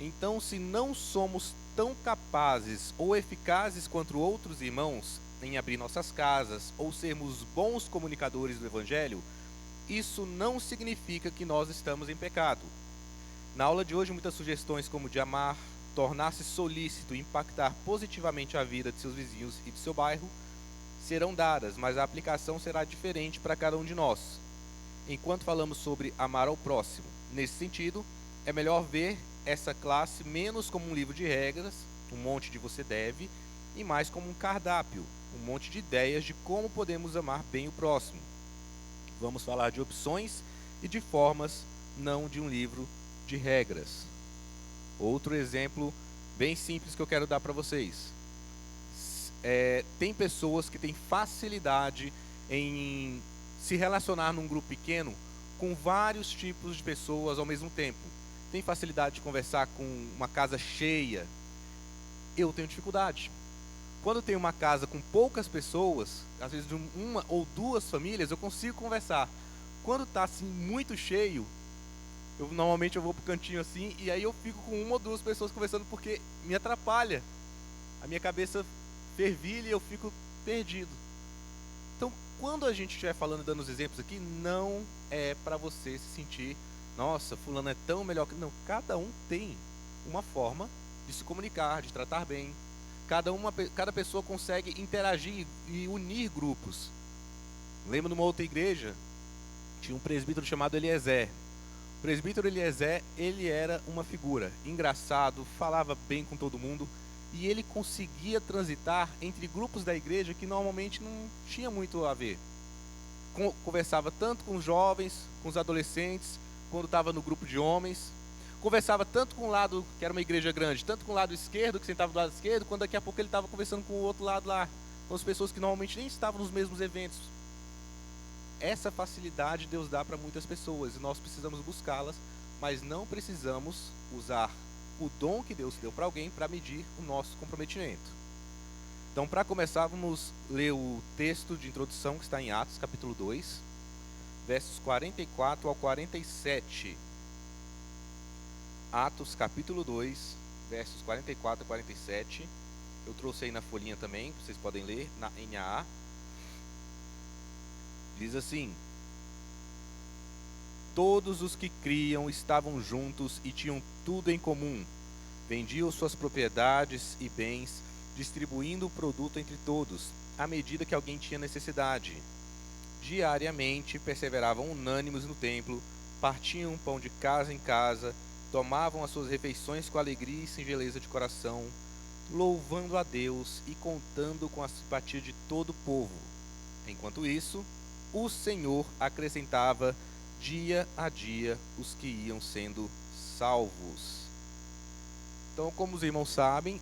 Então, se não somos tão capazes ou eficazes quanto outros irmãos em abrir nossas casas ou sermos bons comunicadores do Evangelho, isso não significa que nós estamos em pecado. Na aula de hoje, muitas sugestões como de amar, tornar-se solícito e impactar positivamente a vida de seus vizinhos e de seu bairro serão dadas, mas a aplicação será diferente para cada um de nós. Enquanto falamos sobre amar ao próximo, nesse sentido, é melhor ver essa classe menos como um livro de regras, um monte de você deve, e mais como um cardápio, um monte de ideias de como podemos amar bem o próximo. Vamos falar de opções e de formas, não de um livro de regras. Outro exemplo bem simples que eu quero dar para vocês. Tem pessoas que têm facilidade em se relacionar num grupo pequeno com vários tipos de pessoas ao mesmo tempo. Tem facilidade de conversar com uma casa cheia. Eu tenho dificuldade. Quando tem uma casa com poucas pessoas, às vezes de uma ou duas famílias, eu consigo conversar. Quando está assim muito cheio, normalmente eu vou pro cantinho assim e aí eu fico com uma ou duas pessoas conversando porque me atrapalha. A minha cabeça fervilha e eu fico perdido. Então, quando a gente estiver falando, dando os exemplos aqui, não é para você se sentir, nossa, fulano é tão melhor que... Não, cada um tem uma forma de se comunicar, de tratar bem. Cada pessoa consegue interagir e unir grupos. Lembro numa outra igreja, tinha um presbítero chamado Eliezer. O presbítero Eliezer, ele era uma figura, engraçado, falava bem com todo mundo, e ele conseguia transitar entre grupos da igreja que normalmente não tinha muito a ver. Conversava tanto com os jovens, com os adolescentes, quando estava no grupo de homens. Conversava tanto com o lado, que era uma igreja grande, tanto com o lado esquerdo, que sentava do lado esquerdo, quando daqui a pouco ele estava conversando com o outro lado lá, com as pessoas que normalmente nem estavam nos mesmos eventos. Essa facilidade Deus dá para muitas pessoas, e nós precisamos buscá-las, mas não precisamos usar o dom que Deus deu para alguém para medir o nosso comprometimento. Então, para começar, vamos ler o texto de introdução que está em Atos, capítulo 2, versos 44 ao 47. Atos, capítulo 2, versos 44 a 47. Eu trouxe aí na folhinha também, vocês podem ler, na NAA. Diz assim: todos os que criam estavam juntos e tinham tudo em comum. Vendiam suas propriedades e bens, distribuindo o produto entre todos, à medida que alguém tinha necessidade. Diariamente perseveravam unânimes no templo, partiam pão de casa em casa, tomavam as suas refeições com alegria e singeleza de coração, louvando a Deus e contando com a simpatia de todo o povo. Enquanto isso, o Senhor acrescentava dia a dia os que iam sendo salvos. Então, como os irmãos sabem,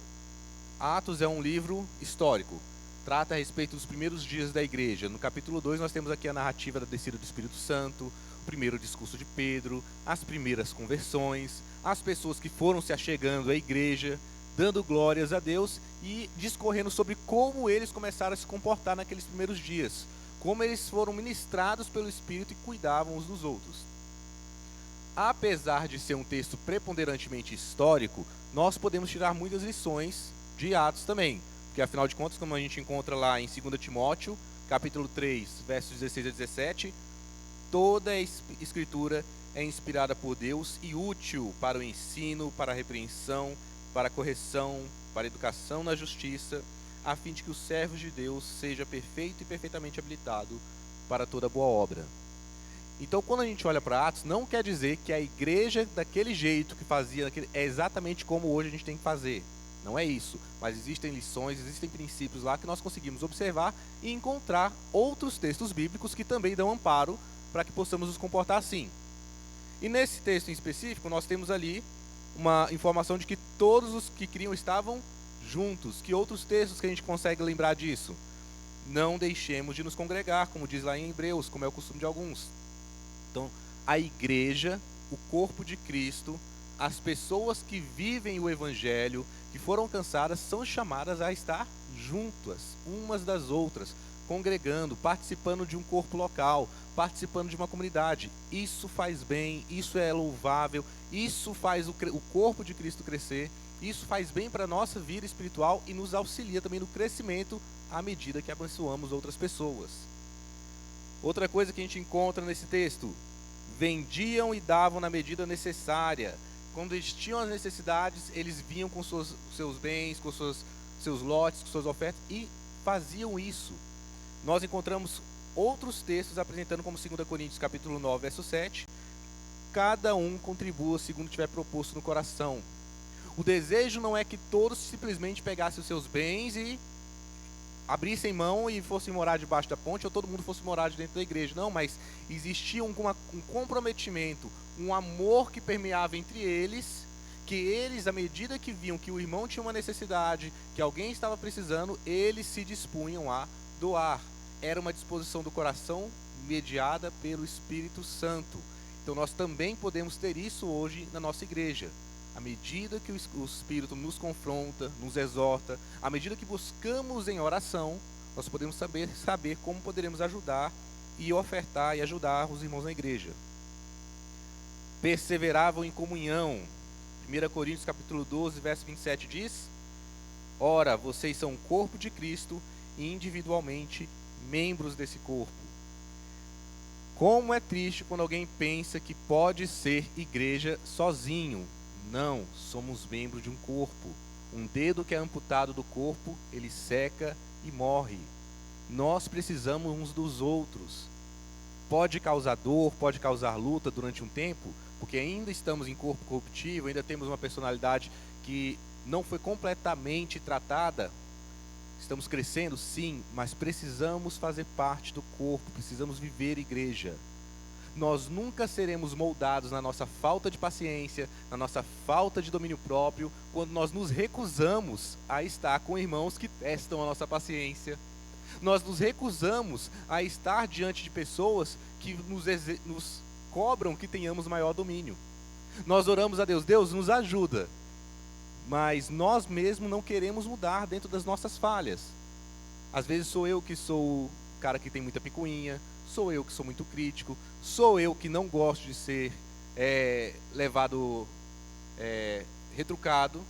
Atos é um livro histórico. Trata a respeito dos primeiros dias da igreja. No capítulo 2 nós temos aqui a narrativa da descida do Espírito Santo, o primeiro discurso de Pedro, as primeiras conversões, as pessoas que foram se achegando à igreja, dando glórias a Deus e discorrendo sobre como eles começaram a se comportar naqueles primeiros dias, como eles foram ministrados pelo Espírito e cuidavam uns dos outros. Apesar de ser um texto preponderantemente histórico, nós podemos tirar muitas lições de Atos também, porque afinal de contas, como a gente encontra lá em 2 Timóteo, capítulo 3, versos 16 a 17, toda a escritura é inspirada por Deus e útil para o ensino, para a repreensão, para a correção, para a educação na justiça, a fim de que o servo de Deus seja perfeito e perfeitamente habilitado para toda boa obra. Então, quando a gente olha para Atos, não quer dizer que a igreja, daquele jeito que fazia, é exatamente como hoje a gente tem que fazer. Não é isso. Mas existem lições, existem princípios lá que nós conseguimos observar e encontrar outros textos bíblicos que também dão amparo para que possamos nos comportar assim. E nesse texto em específico, nós temos ali uma informação de que todos os que criam estavam juntos. Que outros textos que a gente consegue lembrar disso? Não deixemos de nos congregar, como diz lá em Hebreus, como é o costume de alguns. Então, a igreja, o corpo de Cristo, as pessoas que vivem o Evangelho, que foram alcançadas, são chamadas a estar juntas, umas das outras, congregando, participando de um corpo local, participando de uma comunidade. Isso faz bem, isso é louvável, isso faz o corpo de Cristo crescer, isso faz bem para a nossa vida espiritual e nos auxilia também no crescimento à medida que abençoamos outras pessoas. Outra coisa que a gente encontra nesse texto: vendiam e davam na medida necessária. Quando eles tinham as necessidades, eles vinham com seus bens, com seus lotes, com suas ofertas e faziam isso. Nós encontramos outros textos apresentando, como 2 Coríntios capítulo 9, verso 7, cada um contribua segundo tiver proposto no coração. O desejo não é que todos simplesmente pegassem os seus bens e abrissem mão e fossem morar debaixo da ponte, ou todo mundo fosse morar dentro da igreja. Não, mas existia um comprometimento, um amor que permeava entre eles, que eles, à medida que viam que o irmão tinha uma necessidade, que alguém estava precisando, eles se dispunham a doar. Era uma disposição do coração mediada pelo Espírito Santo. Então nós também podemos ter isso hoje na nossa igreja. À medida que o Espírito nos confronta, nos exorta, à medida que buscamos em oração, nós podemos saber como poderemos ajudar e ofertar e ajudar os irmãos na igreja. Perseveravam em comunhão. 1 Coríntios capítulo 12, verso 27 diz: ora, vocês são o corpo de Cristo e individualmente membros desse corpo. Como é triste quando alguém pensa que pode ser igreja sozinho. Não, somos membros de um corpo. Um dedo que é amputado do corpo, ele seca e morre. Nós precisamos uns dos outros. Pode causar dor, pode causar luta durante um tempo, porque ainda estamos em corpo corruptível, ainda temos uma personalidade que não foi completamente tratada. Estamos crescendo, sim, mas precisamos fazer parte do corpo, precisamos viver igreja. Nós nunca seremos moldados na nossa falta de paciência, na nossa falta de domínio próprio, quando nós nos recusamos a estar com irmãos que testam a nossa paciência. Nós nos recusamos a estar diante de pessoas que nos cobram que tenhamos maior domínio. Nós oramos a Deus, Deus nos ajuda, mas nós mesmos não queremos mudar dentro das nossas falhas. Às vezes sou eu que sou o cara que tem muita picuinha, sou eu que sou muito crítico, sou eu que não gosto de ser levado retrucado,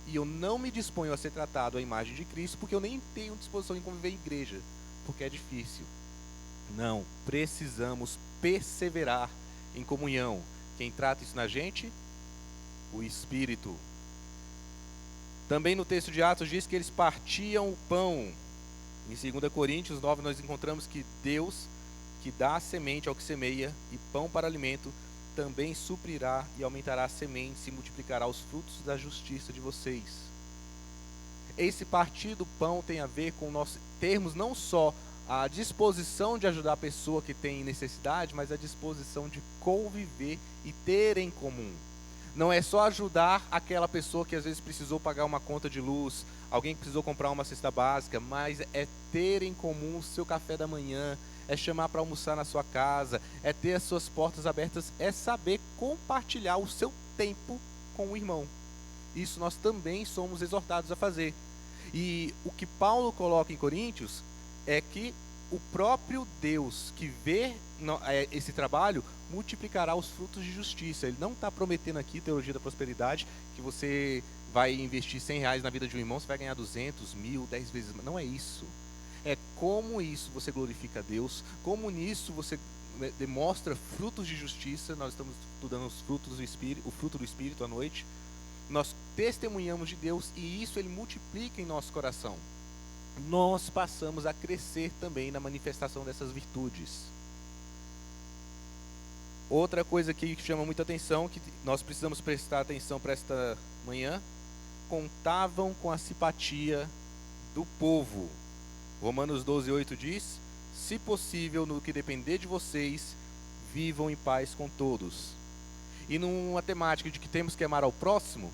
e eu não me disponho a ser tratado à imagem de Cristo, porque eu nem tenho disposição em conviver em igreja, porque é difícil. Não, precisamos perseverar em comunhão. Quem trata isso na gente? O Espírito. Também no texto de Atos diz que eles partiam o pão. Em 2 Coríntios 9 nós encontramos que Deus, que dá a semente ao que semeia e pão para alimento, também suprirá e aumentará a semente e multiplicará os frutos da justiça de vocês. Esse partir do pão tem a ver com nós termos não só a disposição de ajudar a pessoa que tem necessidade, mas a disposição de conviver e ter em comum. Não é só ajudar aquela pessoa que às vezes precisou pagar uma conta de luz, alguém que precisou comprar uma cesta básica, mas é ter em comum o seu café da manhã, é chamar para almoçar na sua casa, é ter as suas portas abertas, é saber compartilhar o seu tempo com o irmão. Isso nós também somos exortados a fazer. E o que Paulo coloca em Coríntios é que o próprio Deus que vê esse trabalho multiplicará os frutos de justiça. Ele não está prometendo aqui, teologia da prosperidade, que você vai investir R$100 na vida de um irmão, você vai ganhar 200, 1000, 10 vezes. Não é isso. É como isso você glorifica a Deus, como nisso você demonstra frutos de justiça. Nós estamos estudando os frutos do Espírito, o fruto do Espírito à noite. Nós testemunhamos de Deus e isso ele multiplica em nosso coração. Nós passamos a crescer também na manifestação dessas virtudes. Outra coisa aqui que chama muita atenção, que nós precisamos prestar atenção para esta manhã: contavam com a simpatia do povo. Romanos 12:8 diz: se possível, no que depender de vocês, vivam em paz com todos. E numa temática de que temos que amar ao próximo,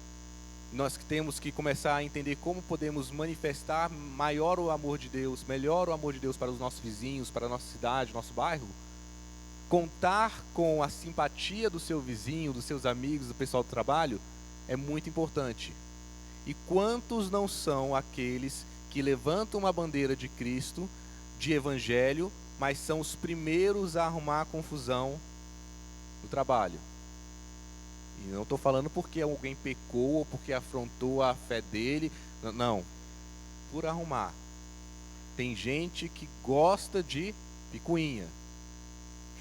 nós temos que começar a entender como podemos manifestar maior o amor de Deus, melhor o amor de Deus para os nossos vizinhos, para a nossa cidade, nosso bairro. Contar com a simpatia do seu vizinho, dos seus amigos, do pessoal do trabalho, é muito importante. E quantos não são aqueles que levantam uma bandeira de Cristo de evangelho, mas são os primeiros a arrumar confusão no trabalho. E não estou falando porque alguém pecou ou porque afrontou a fé dele, não, por arrumar. Tem gente que gosta de picuinha.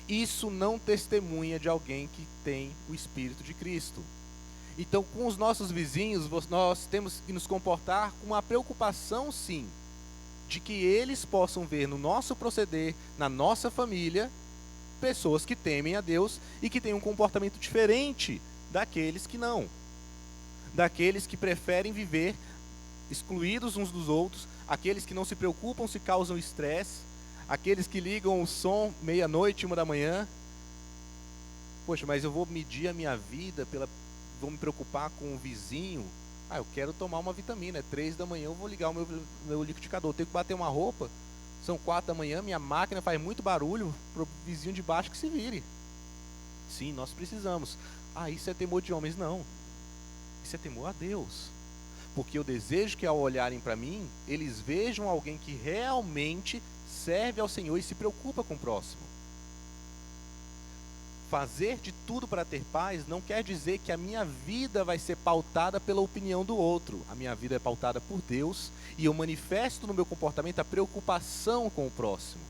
Isso não testemunha de alguém que tem o Espírito de Cristo. Então, com os nossos vizinhos, nós temos que nos comportar com uma preocupação, sim, de que eles possam ver no nosso proceder, na nossa família, pessoas que temem a Deus e que têm um comportamento diferente daqueles que não. Daqueles que preferem viver excluídos uns dos outros, aqueles que não se preocupam se causam estresse, aqueles que ligam o som meia-noite, 1h. Poxa, mas eu vou medir a minha vida, vou me preocupar com o vizinho. Eu quero tomar uma vitamina, é 3h, eu vou ligar o meu liquidificador, tenho que bater uma roupa, são 4h, minha máquina faz muito barulho, para o vizinho de baixo que se vire. Sim, nós precisamos. Isso é temor de homens. Não, isso é temor a Deus. Porque eu desejo que ao olharem para mim, eles vejam alguém que realmente serve ao Senhor e se preocupa com o próximo. Fazer de tudo para ter paz não quer dizer que a minha vida vai ser pautada pela opinião do outro. A minha vida é pautada por Deus e eu manifesto no meu comportamento a preocupação com o próximo.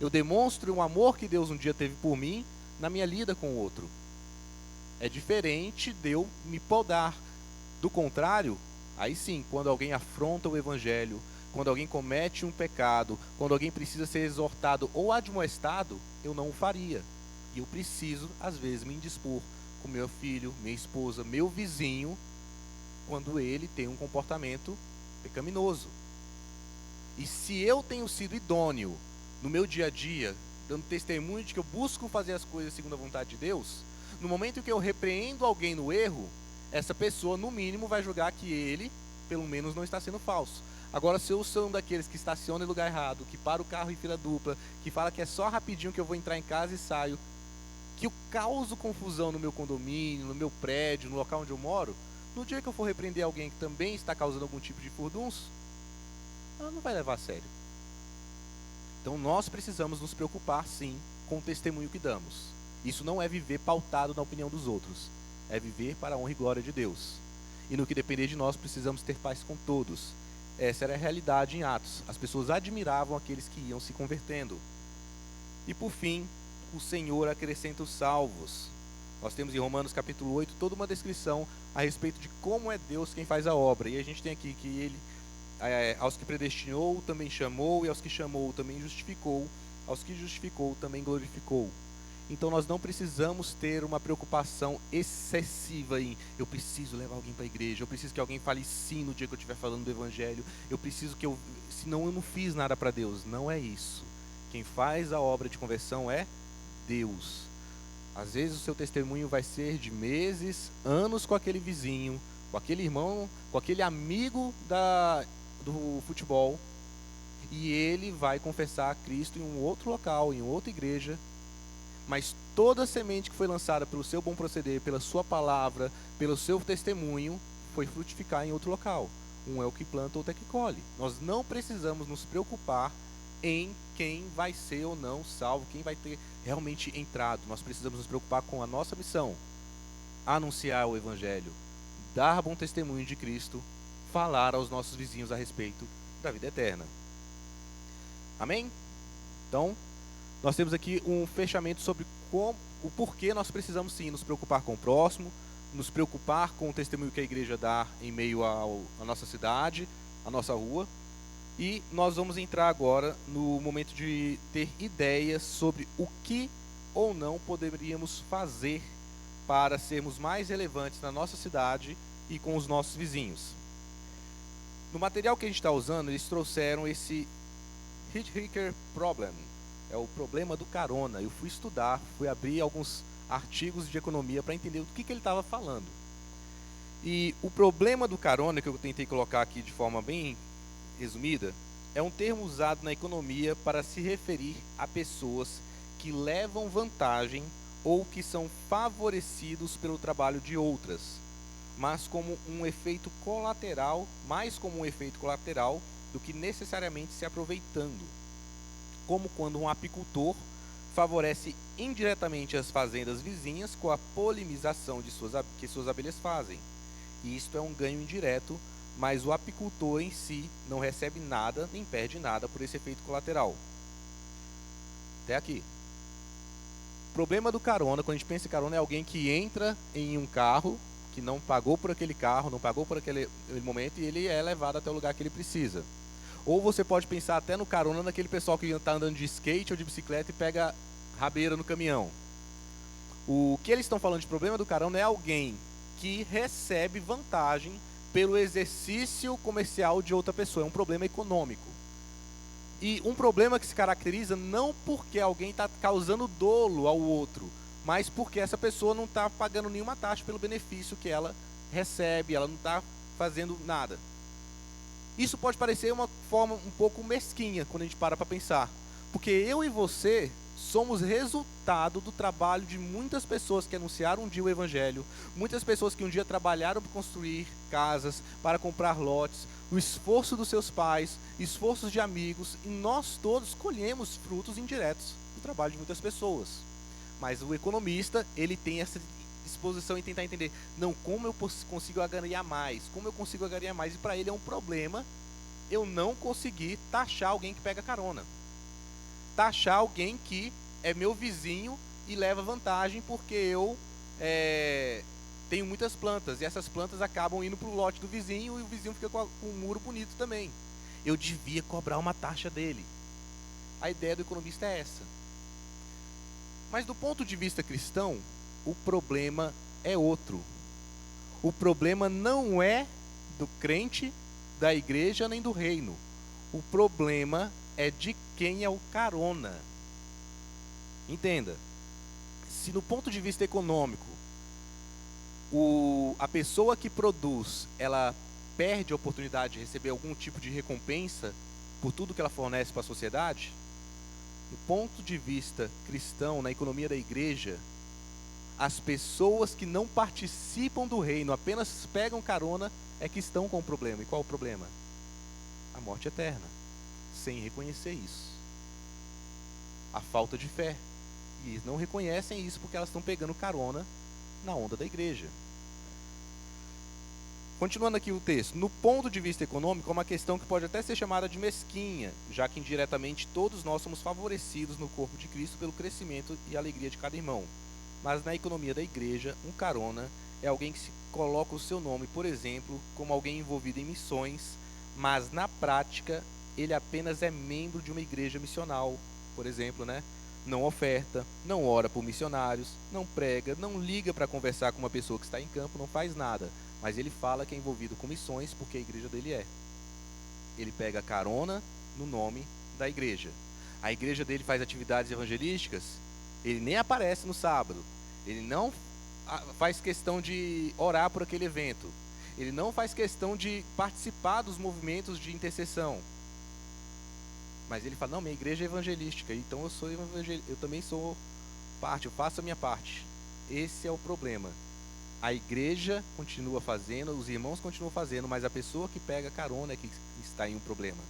Eu demonstro o amor que Deus um dia teve por mim na minha lida com o outro. É diferente de eu me podar. Do contrário, aí sim, quando alguém afronta o Evangelho, quando alguém comete um pecado, quando alguém precisa ser exortado ou admoestado, eu não o faria. E eu preciso, às vezes, me indispor com meu filho, minha esposa, meu vizinho, quando ele tem um comportamento pecaminoso. E se eu tenho sido idôneo no meu dia a dia, dando testemunho de que eu busco fazer as coisas segundo a vontade de Deus, no momento em que eu repreendo alguém no erro, essa pessoa, no mínimo, vai julgar que ele, pelo menos, não está sendo falso. Agora, se eu sou um daqueles que estaciona em lugar errado, que para o carro em fila dupla, que fala que é só rapidinho que eu vou entrar em casa e saio, que eu causo confusão no meu condomínio, no meu prédio, no local onde eu moro, no dia que eu for repreender alguém que também está causando algum tipo de furdunço, ela não vai levar a sério. Então nós precisamos nos preocupar, sim, com o testemunho que damos. Isso não é viver pautado na opinião dos outros, é viver para a honra e glória de Deus. E no que depender de nós, precisamos ter paz com todos. Essa era a realidade em Atos. As pessoas admiravam aqueles que iam se convertendo. E por fim, o Senhor acrescenta os salvos. Nós temos em Romanos capítulo 8 toda uma descrição a respeito de como é Deus quem faz a obra. E a gente tem aqui que ele, aos que predestinou, também chamou, e aos que chamou, também justificou, aos que justificou, também glorificou. Então nós não precisamos ter uma preocupação excessiva em eu preciso levar alguém para a igreja, eu preciso que alguém fale sim no dia que eu estiver falando do Evangelho, eu preciso que senão eu não fiz nada para Deus. Não é isso. Quem faz a obra de conversão é Deus. Às vezes o seu testemunho vai ser de meses, anos com aquele vizinho, com aquele irmão, com aquele amigo do futebol, e ele vai confessar a Cristo em um outro local, em outra igreja. Mas toda a semente que foi lançada pelo seu bom proceder, pela sua palavra, pelo seu testemunho, foi frutificar em outro local. Um é o que planta, outro é que colhe. Nós não precisamos nos preocupar em quem vai ser ou não salvo, quem vai ter realmente entrado. Nós precisamos nos preocupar com a nossa missão: anunciar o Evangelho, dar bom testemunho de Cristo, falar aos nossos vizinhos a respeito da vida eterna. Amém? Então, nós temos aqui um fechamento sobre o porquê nós precisamos sim nos preocupar com o próximo, nos preocupar com o testemunho que a igreja dá em meio à nossa cidade, à nossa rua. E nós vamos entrar agora no momento de ter ideias sobre o que ou não poderíamos fazer para sermos mais relevantes na nossa cidade e com os nossos vizinhos. No material que a gente está usando, eles trouxeram esse Hitchhiker Problem. É o problema do carona. Eu fui estudar, fui abrir alguns artigos de economia para entender do que ele estava falando. E o problema do carona, que eu tentei colocar aqui de forma bem resumida, é um termo usado na economia para se referir a pessoas que levam vantagem ou que são favorecidos pelo trabalho de outras, mas como um efeito colateral, mais como um efeito colateral do que necessariamente se aproveitando. como quando um apicultor favorece indiretamente as fazendas vizinhas com a polinização que suas abelhas fazem. E isto é um ganho indireto, mas o apicultor em si não recebe nada nem perde nada por esse efeito colateral. Até aqui. O problema do carona, quando a gente pensa em carona, é alguém que entra em um carro, que não pagou por aquele carro, não pagou por aquele momento, e ele é levado até o lugar que ele precisa. Ou você pode pensar até no carona naquele pessoal que está andando de skate ou de bicicleta e pega rabeira no caminhão. O que eles estão falando de problema do carona é alguém que recebe vantagem pelo exercício comercial de outra pessoa. É um problema econômico. E um problema que se caracteriza não porque alguém está causando dolo ao outro, mas porque essa pessoa não está pagando nenhuma taxa pelo benefício que ela recebe, ela não está fazendo nada. Isso pode parecer uma forma um pouco mesquinha quando a gente para pensar, porque eu e você somos resultado do trabalho de muitas pessoas que anunciaram um dia o Evangelho, muitas pessoas que um dia trabalharam para construir casas, para comprar lotes, o esforço dos seus pais, esforços de amigos, e nós todos colhemos frutos indiretos do trabalho de muitas pessoas. Mas o economista, ele tem essa disposição em tentar entender, não, como eu consigo ganhar mais, como eu consigo ganhar mais, e para ele é um problema eu não conseguir taxar alguém que pega carona. Taxar alguém que é meu vizinho e leva vantagem porque eu tenho muitas plantas, e essas plantas acabam indo para o lote do vizinho e o vizinho fica com um muro bonito também. Eu devia cobrar uma taxa dele. A ideia do economista é essa. Mas do ponto de vista cristão, o problema é outro. O problema não é do crente, da igreja, nem do reino. O problema é de quem é o carona. Entenda, se no ponto de vista econômico, a pessoa que produz, ela perde a oportunidade de receber algum tipo de recompensa por tudo que ela fornece para a sociedade, do ponto de vista cristão, na economia da igreja, as pessoas que não participam do reino, apenas pegam carona, é que estão com o problema. E qual o problema? A morte eterna, sem reconhecer isso. A falta de fé. E não reconhecem isso porque elas estão pegando carona na onda da igreja. Continuando aqui o texto, no ponto de vista econômico, é uma questão que pode até ser chamada de mesquinha, já que indiretamente todos nós somos favorecidos no corpo de Cristo pelo crescimento e alegria de cada irmão. Mas na economia da igreja, um carona é alguém que se coloca o seu nome, por exemplo, como alguém envolvido em missões, mas na prática ele apenas é membro de uma igreja missional, por exemplo, né? Não oferta, não ora por missionários, não prega, não liga para conversar com uma pessoa que está em campo, não faz nada. Mas ele fala que é envolvido com missões porque a igreja dele é. Ele pega carona no nome da igreja. A igreja dele faz atividades evangelísticas, ele nem aparece no sábado. Ele não faz questão de orar por aquele evento. Ele não faz questão de participar dos movimentos de intercessão. Mas ele fala, não, minha igreja é evangelística, então eu também sou parte, eu faço a minha parte. Esse é o problema. A igreja continua fazendo, os irmãos continuam fazendo, mas a pessoa que pega carona é que está em um problema.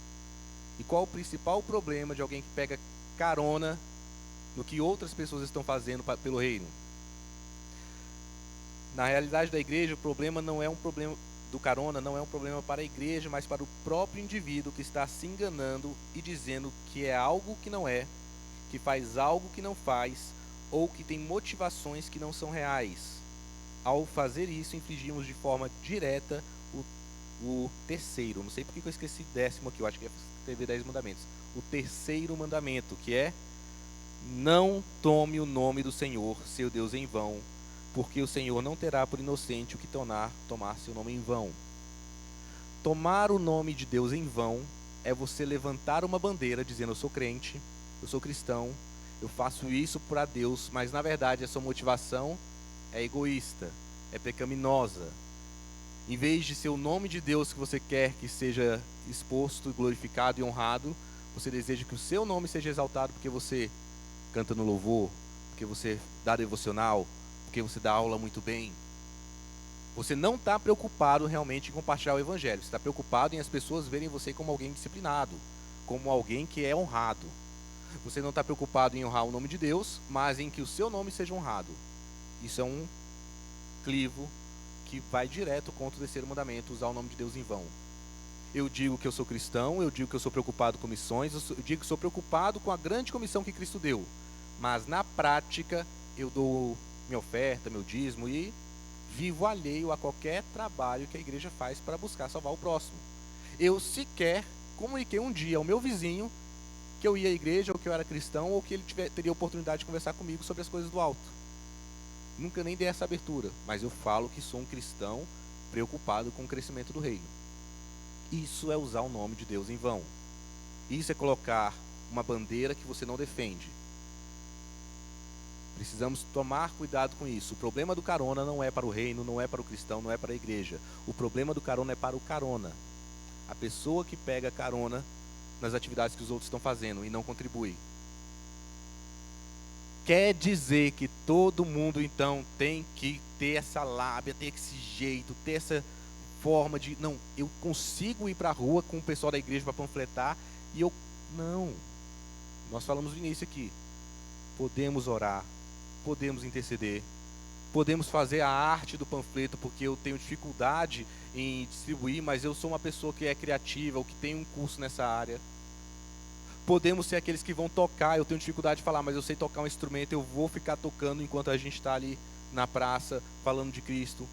E qual o principal problema de alguém que pega carona no que outras pessoas estão fazendo pelo reino? Na realidade da igreja, o problema não é um problema do carona, não é um problema para a igreja, mas para o próprio indivíduo que está se enganando e dizendo que é algo que não é, que faz algo que não faz, ou que tem motivações que não são reais. Ao fazer isso, infligimos de forma direta o terceiro, não sei porque eu esqueci 10º aqui, eu acho que teve 10 mandamentos. O terceiro mandamento, que é: não tome o nome do Senhor, seu Deus, em vão, porque o Senhor não terá por inocente o que tomar seu nome em vão. Tomar o nome de Deus em vão é você levantar uma bandeira dizendo, eu sou crente, eu sou cristão, eu faço isso para Deus, mas na verdade a sua motivação é egoísta, é pecaminosa. Em vez de ser o nome de Deus que você quer que seja exposto, glorificado e honrado, você deseja que o seu nome seja exaltado porque você canta no louvor, porque você dá devocional, porque você dá aula muito bem. Você não está preocupado realmente em compartilhar o evangelho. Você está preocupado em as pessoas verem você como alguém disciplinado, como alguém que é honrado. Você não está preocupado em honrar o nome de Deus, mas em que o seu nome seja honrado. Isso é um clivo que vai direto contra o terceiro mandamento, usar o nome de Deus em vão. Eu digo que eu sou cristão, eu digo que eu sou preocupado com missões, eu digo que sou preocupado com a grande comissão que Cristo deu. Mas na prática, eu dou minha oferta, meu dízimo e vivo alheio a qualquer trabalho que a igreja faz para buscar salvar o próximo. Eu sequer comuniquei um dia ao meu vizinho que eu ia à igreja, ou que eu era cristão, ou que ele teria oportunidade de conversar comigo sobre as coisas do alto. Nunca nem dei essa abertura, mas eu falo que sou um cristão preocupado com o crescimento do reino. Isso é usar o nome de Deus em vão. Isso é colocar uma bandeira que você não defende. Precisamos tomar cuidado com isso. O problema do carona não é para o reino, não é para o cristão, não é para a igreja. O problema do carona é para o carona. A pessoa que pega carona nas atividades que os outros estão fazendo e não contribui. Quer dizer que todo mundo, então, tem que ter essa lábia, ter esse jeito, ter essa forma de... Não, eu consigo ir para a rua com o pessoal da igreja para panfletar e eu... Não. Nós falamos no início aqui. Podemos orar, podemos interceder, podemos fazer a arte do panfleto, porque eu tenho dificuldade em distribuir, mas eu sou uma pessoa que é criativa, ou que tem um curso nessa área. Podemos ser aqueles que vão tocar, eu tenho dificuldade de falar, mas eu sei tocar um instrumento, eu vou ficar tocando enquanto a gente está ali na praça, falando de Cristo.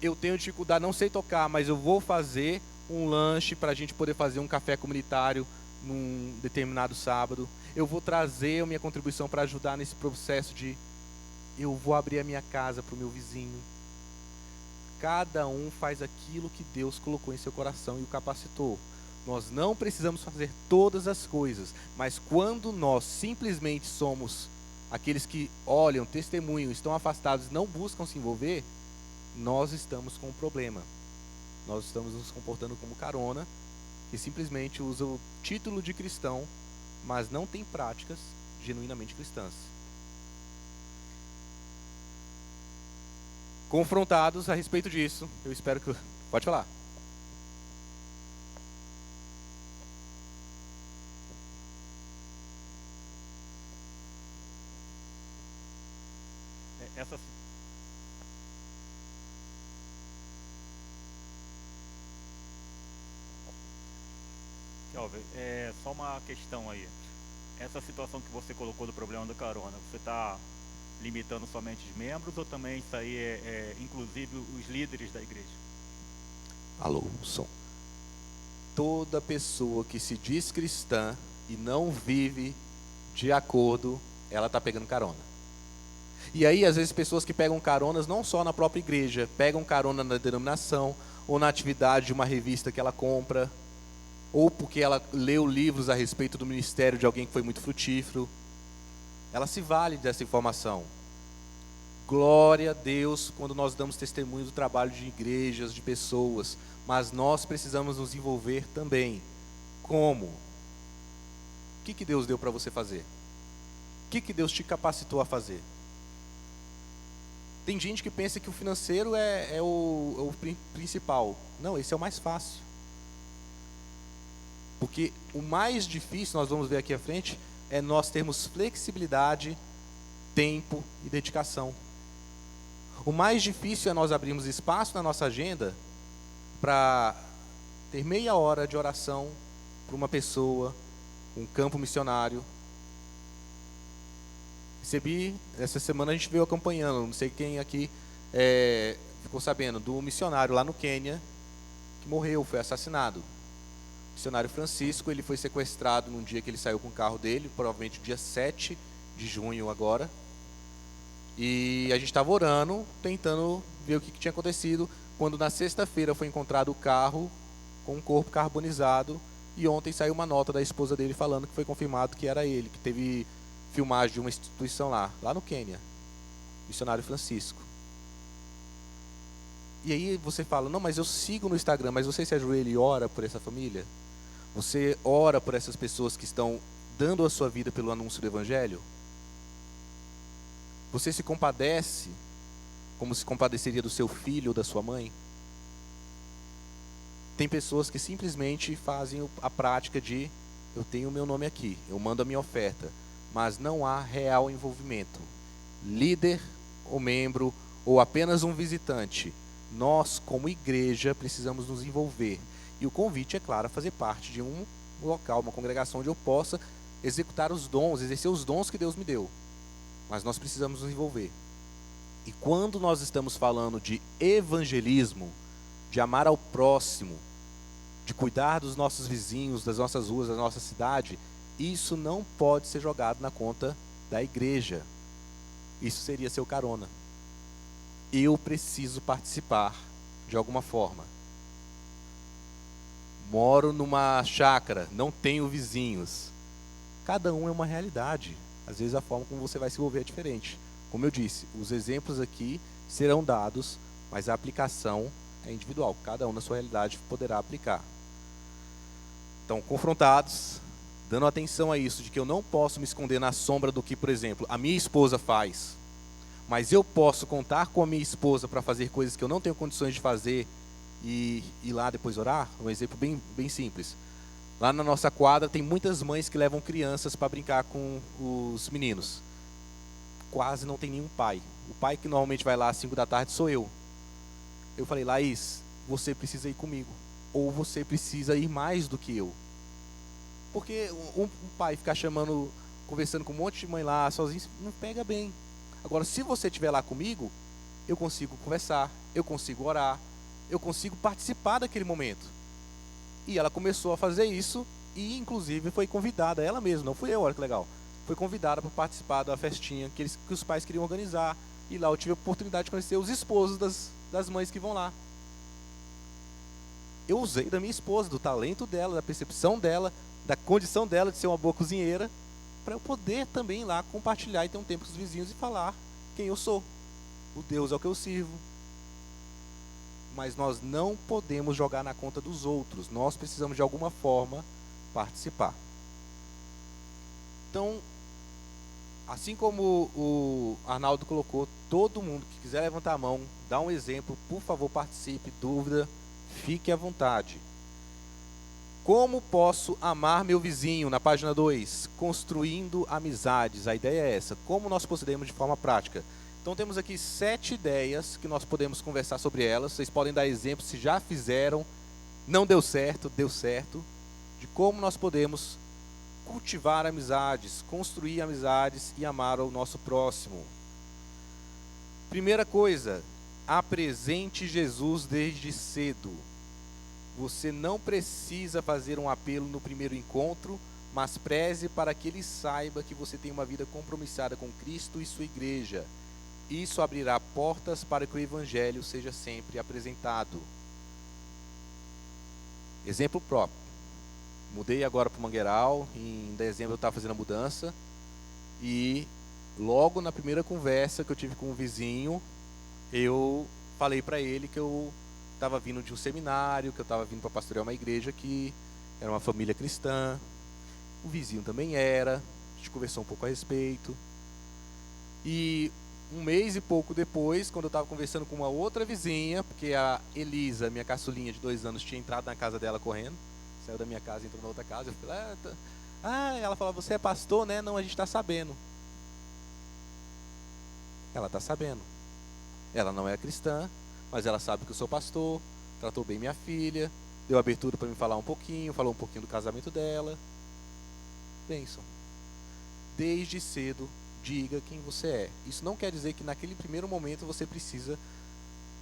Eu tenho dificuldade, não sei tocar, mas eu vou fazer um lanche para a gente poder fazer um café comunitário num determinado sábado. Eu vou trazer a minha contribuição para ajudar nesse processo de... Eu vou abrir a minha casa para o meu vizinho. Cada um faz aquilo que Deus colocou em seu coração e o capacitou. Nós não precisamos fazer todas as coisas, mas quando nós simplesmente somos aqueles que olham, testemunham, estão afastados e não buscam se envolver, nós estamos com um problema. Nós estamos nos comportando como carona, que simplesmente usa o título de cristão, mas não tem práticas genuinamente cristãs. Confrontados a respeito disso, eu espero que... Pode falar. Essa... Kelvin, só uma questão aí. Essa situação que você colocou do problema do carona, você está limitando somente os membros ou também isso aí inclusive os líderes da igreja? Alô, som. Toda pessoa que se diz cristã e não vive de acordo, ela está pegando carona. E aí, às vezes, pessoas que pegam caronas não só na própria igreja, pegam carona na denominação, ou na atividade de uma revista que ela compra, ou porque ela leu livros a respeito do ministério de alguém que foi muito frutífero. Ela se vale dessa informação. Glória a Deus quando nós damos testemunho do trabalho de igrejas, de pessoas, mas nós precisamos nos envolver também. Como? O que Deus deu para você fazer? O que Deus te capacitou a fazer? Tem gente que pensa que o financeiro é o principal. Não, esse é o mais fácil. Porque o mais difícil, nós vamos ver aqui à frente, é nós termos flexibilidade, tempo e dedicação. O mais difícil é nós abrirmos espaço na nossa agenda para ter meia hora de oração para uma pessoa, um campo missionário. Recebi, essa semana a gente veio acompanhando, não sei quem aqui ficou sabendo, do missionário lá no Quênia, que morreu, foi assassinado. O missionário Francisco, ele foi sequestrado num dia que ele saiu com o carro dele, provavelmente dia 7 de junho agora. E a gente estava orando, tentando ver o que tinha acontecido, quando na sexta-feira foi encontrado o carro com um corpo carbonizado, e ontem saiu uma nota da esposa dele falando que foi confirmado que era ele, que teve filmagem de uma instituição lá no Quênia, missionário Francisco. E aí você fala, não, mas eu sigo no Instagram, mas você se ajoelha e ora por essa família? Você ora por essas pessoas que estão dando a sua vida pelo anúncio do Evangelho? Você se compadece como se compadeceria do seu filho ou da sua mãe? Tem pessoas que simplesmente fazem a prática de eu tenho o meu nome aqui, eu mando a minha oferta, mas não há real envolvimento. Líder ou membro, ou apenas um visitante, nós, como igreja, precisamos nos envolver. E o convite, é claro, a fazer parte de um local, uma congregação onde eu possa executar os dons, exercer os dons que Deus me deu. Mas nós precisamos nos envolver. E quando nós estamos falando de evangelismo, de amar ao próximo, de cuidar dos nossos vizinhos, das nossas ruas, da nossa cidade, isso não pode ser jogado na conta da igreja. Isso seria seu carona. Eu preciso participar de alguma forma. Moro numa chácara, não tenho vizinhos. Cada um é uma realidade. Às vezes a forma como você vai se envolver é diferente. Como eu disse, os exemplos aqui serão dados, mas a aplicação é individual. Cada um na sua realidade poderá aplicar. Então, confrontados, dando atenção a isso, de que eu não posso me esconder na sombra do que, por exemplo, a minha esposa faz, mas eu posso contar com a minha esposa para fazer coisas que eu não tenho condições de fazer e ir lá depois orar. Um exemplo bem simples. Lá na nossa quadra tem muitas mães que levam crianças para brincar com os meninos. Quase não tem nenhum pai. O pai que normalmente vai lá às 5 da tarde sou eu. Eu falei, Laís, você precisa ir comigo. Ou você precisa ir mais do que eu. Porque um pai ficar conversando com um monte de mãe lá, sozinho, não pega bem. Agora, se você estiver lá comigo, eu consigo conversar, eu consigo orar, eu consigo participar daquele momento. E ela começou a fazer isso e, inclusive, foi convidada, ela mesma, não fui eu, olha que legal. Foi convidada para participar da festinha que os pais queriam organizar. E lá eu tive a oportunidade de conhecer os esposos das mães que vão lá. Eu usei da minha esposa, do talento dela, da percepção dela, da condição dela de ser uma boa cozinheira, para eu poder também ir lá compartilhar e ter um tempo com os vizinhos e falar quem eu sou. O Deus ao que eu sirvo. Mas nós não podemos jogar na conta dos outros. Nós precisamos de alguma forma participar. Então, assim como o Arnaldo colocou, todo mundo que quiser levantar a mão, dá um exemplo, por favor, participe. Dúvida, fique à vontade. Como posso amar meu vizinho? Na página 2, construindo amizades. A ideia é essa. Como nós procedemos de forma prática? Então temos aqui 7 ideias que nós podemos conversar sobre elas. Vocês podem dar exemplos se já fizeram, não deu certo, de como nós podemos cultivar amizades, construir amizades e amar o nosso próximo. Primeira coisa, apresente Jesus desde cedo. Você não precisa fazer um apelo no primeiro encontro, mas preze para que ele saiba que você tem uma vida compromissada com Cristo e sua igreja. Isso abrirá portas para que o Evangelho seja sempre apresentado. Exemplo próprio. Mudei agora para o Mangueiral, em dezembro eu estava fazendo a mudança, e logo na primeira conversa que eu tive com o vizinho, eu falei para ele que eu estava vindo de um seminário, que eu estava vindo para pastorear uma igreja que era uma família cristã. O vizinho também era, a gente conversou um pouco a respeito. E um mês e pouco depois, quando eu estava conversando com uma outra vizinha, porque a Elisa, minha caçulinha de 2 anos, tinha entrado na casa dela correndo, saiu da minha casa e entrou na outra casa, eu falei, ela falou, você é pastor, né? Não, a gente está sabendo. Ela está sabendo. Ela não é cristã, mas ela sabe que eu sou pastor, tratou bem minha filha, deu abertura para me falar um pouquinho, falou um pouquinho do casamento dela. Bênção. Desde cedo, diga quem você é. Isso não quer dizer que naquele primeiro momento você precisa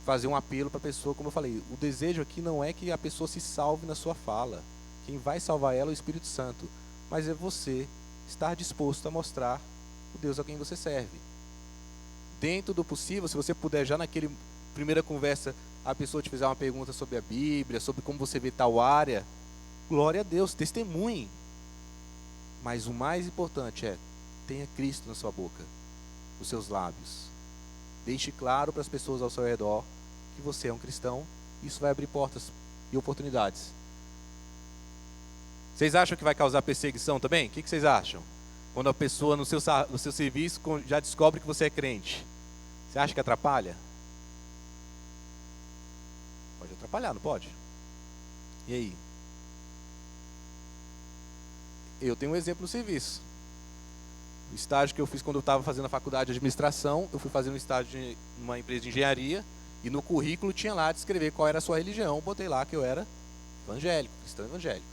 fazer um apelo para a pessoa, como eu falei. O desejo aqui não é que a pessoa se salve na sua fala. Quem vai salvar ela é o Espírito Santo. Mas é você estar disposto a mostrar o Deus a quem você serve. Dentro do possível, se você puder já naquele primeira conversa, a pessoa te fizer uma pergunta sobre a Bíblia, sobre como você vê tal área, glória a Deus, testemunhe. Mas o mais importante é, tenha Cristo na sua boca, nos seus lábios. Deixe claro para as pessoas ao seu redor que você é um cristão. Isso vai abrir portas e oportunidades. Vocês acham que vai causar perseguição também? O que vocês acham? Quando a pessoa no seu serviço já descobre que você é crente. Você acha que atrapalha? Pode atrapalhar, não pode? E aí? Eu tenho um exemplo no serviço. O estágio que eu fiz quando eu estava fazendo a faculdade de administração, eu fui fazendo um estágio numa empresa de engenharia, e no currículo tinha lá de escrever qual era a sua religião. Botei lá que eu era evangélico, cristão evangélico.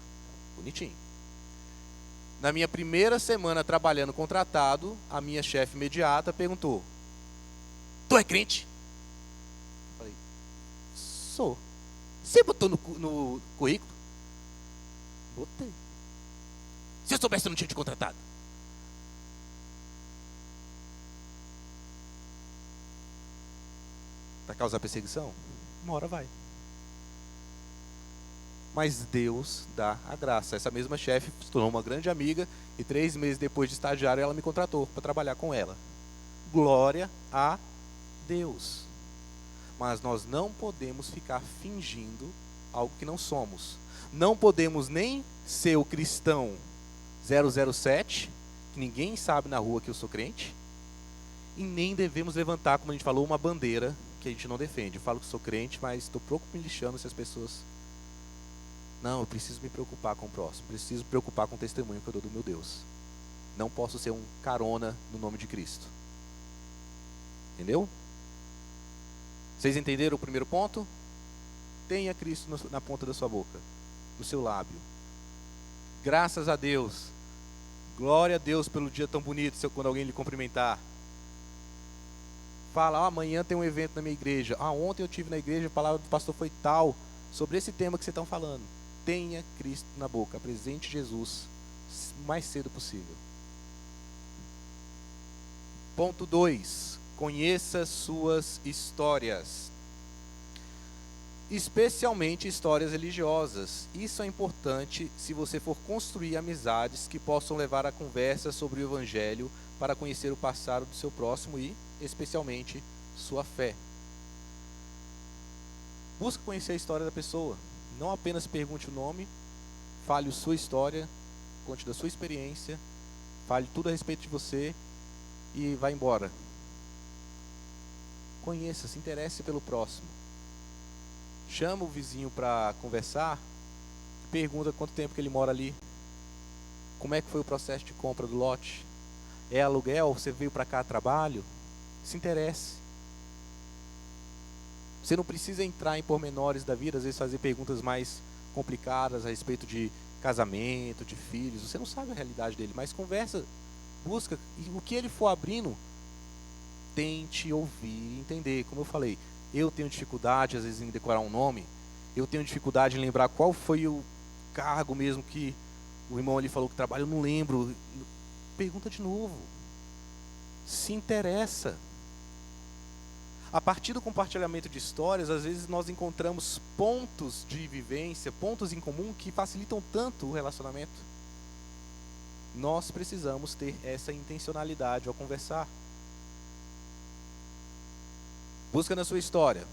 Bonitinho. Na minha primeira semana trabalhando contratado, a minha chefe imediata perguntou: tu é crente? Eu falei: sou. Você botou no currículo? Botei. Se eu soubesse, eu não tinha te contratado. Para causar perseguição? Uma hora vai. Mas Deus dá a graça. Essa mesma chefe se tornou uma grande amiga e 3 meses depois de estagiário ela me contratou para trabalhar com ela. Glória a Deus. Mas nós não podemos ficar fingindo algo que não somos. Não podemos nem ser o cristão 007, que ninguém sabe na rua que eu sou crente, e nem devemos levantar, como a gente falou, uma bandeira que a gente não defende. Eu falo que sou crente, mas estou pouco me lixando se as pessoas... Não, eu preciso me preocupar com o próximo, preciso me preocupar com o testemunho que eu dou do meu Deus. Não posso ser um carona no nome de Cristo. Entendeu? Vocês entenderam o primeiro ponto? Tenha Cristo na ponta da sua boca, no seu lábio. Graças a Deus. Glória a Deus pelo dia tão bonito, quando alguém lhe cumprimentar. Fala: amanhã tem um evento na minha igreja. Ontem eu estive na igreja, a palavra do pastor foi tal, sobre esse tema que vocês estão falando. Tenha Cristo na boca, apresente Jesus o mais cedo possível. Ponto 2. Conheça suas histórias. Especialmente histórias religiosas. Isso é importante se você for construir amizades que possam levar a conversa sobre o Evangelho para conhecer o passado do seu próximo e, especialmente, sua fé. Busque conhecer a história da pessoa. Não apenas pergunte o nome, fale a sua história, conte da sua experiência, fale tudo a respeito de você e vá embora. Conheça, se interesse pelo próximo. Chama o vizinho para conversar, pergunta quanto tempo que ele mora ali, como é que foi o processo de compra do lote, é aluguel, você veio para cá a trabalho, se interesse. Você não precisa entrar em pormenores da vida, às vezes fazer perguntas mais complicadas a respeito de casamento, de filhos, você não sabe a realidade dele, mas conversa, busca, e o que ele for abrindo, tente ouvir e entender. Como eu falei, eu tenho dificuldade às vezes em decorar um nome, eu tenho dificuldade em lembrar qual foi o cargo mesmo que o irmão ali falou que trabalha, eu não lembro. Pergunta de novo, se interessa. A partir do compartilhamento de histórias, às vezes nós encontramos pontos de vivência, pontos em comum que facilitam tanto o relacionamento. Nós precisamos ter essa intencionalidade ao conversar. Busca na sua história.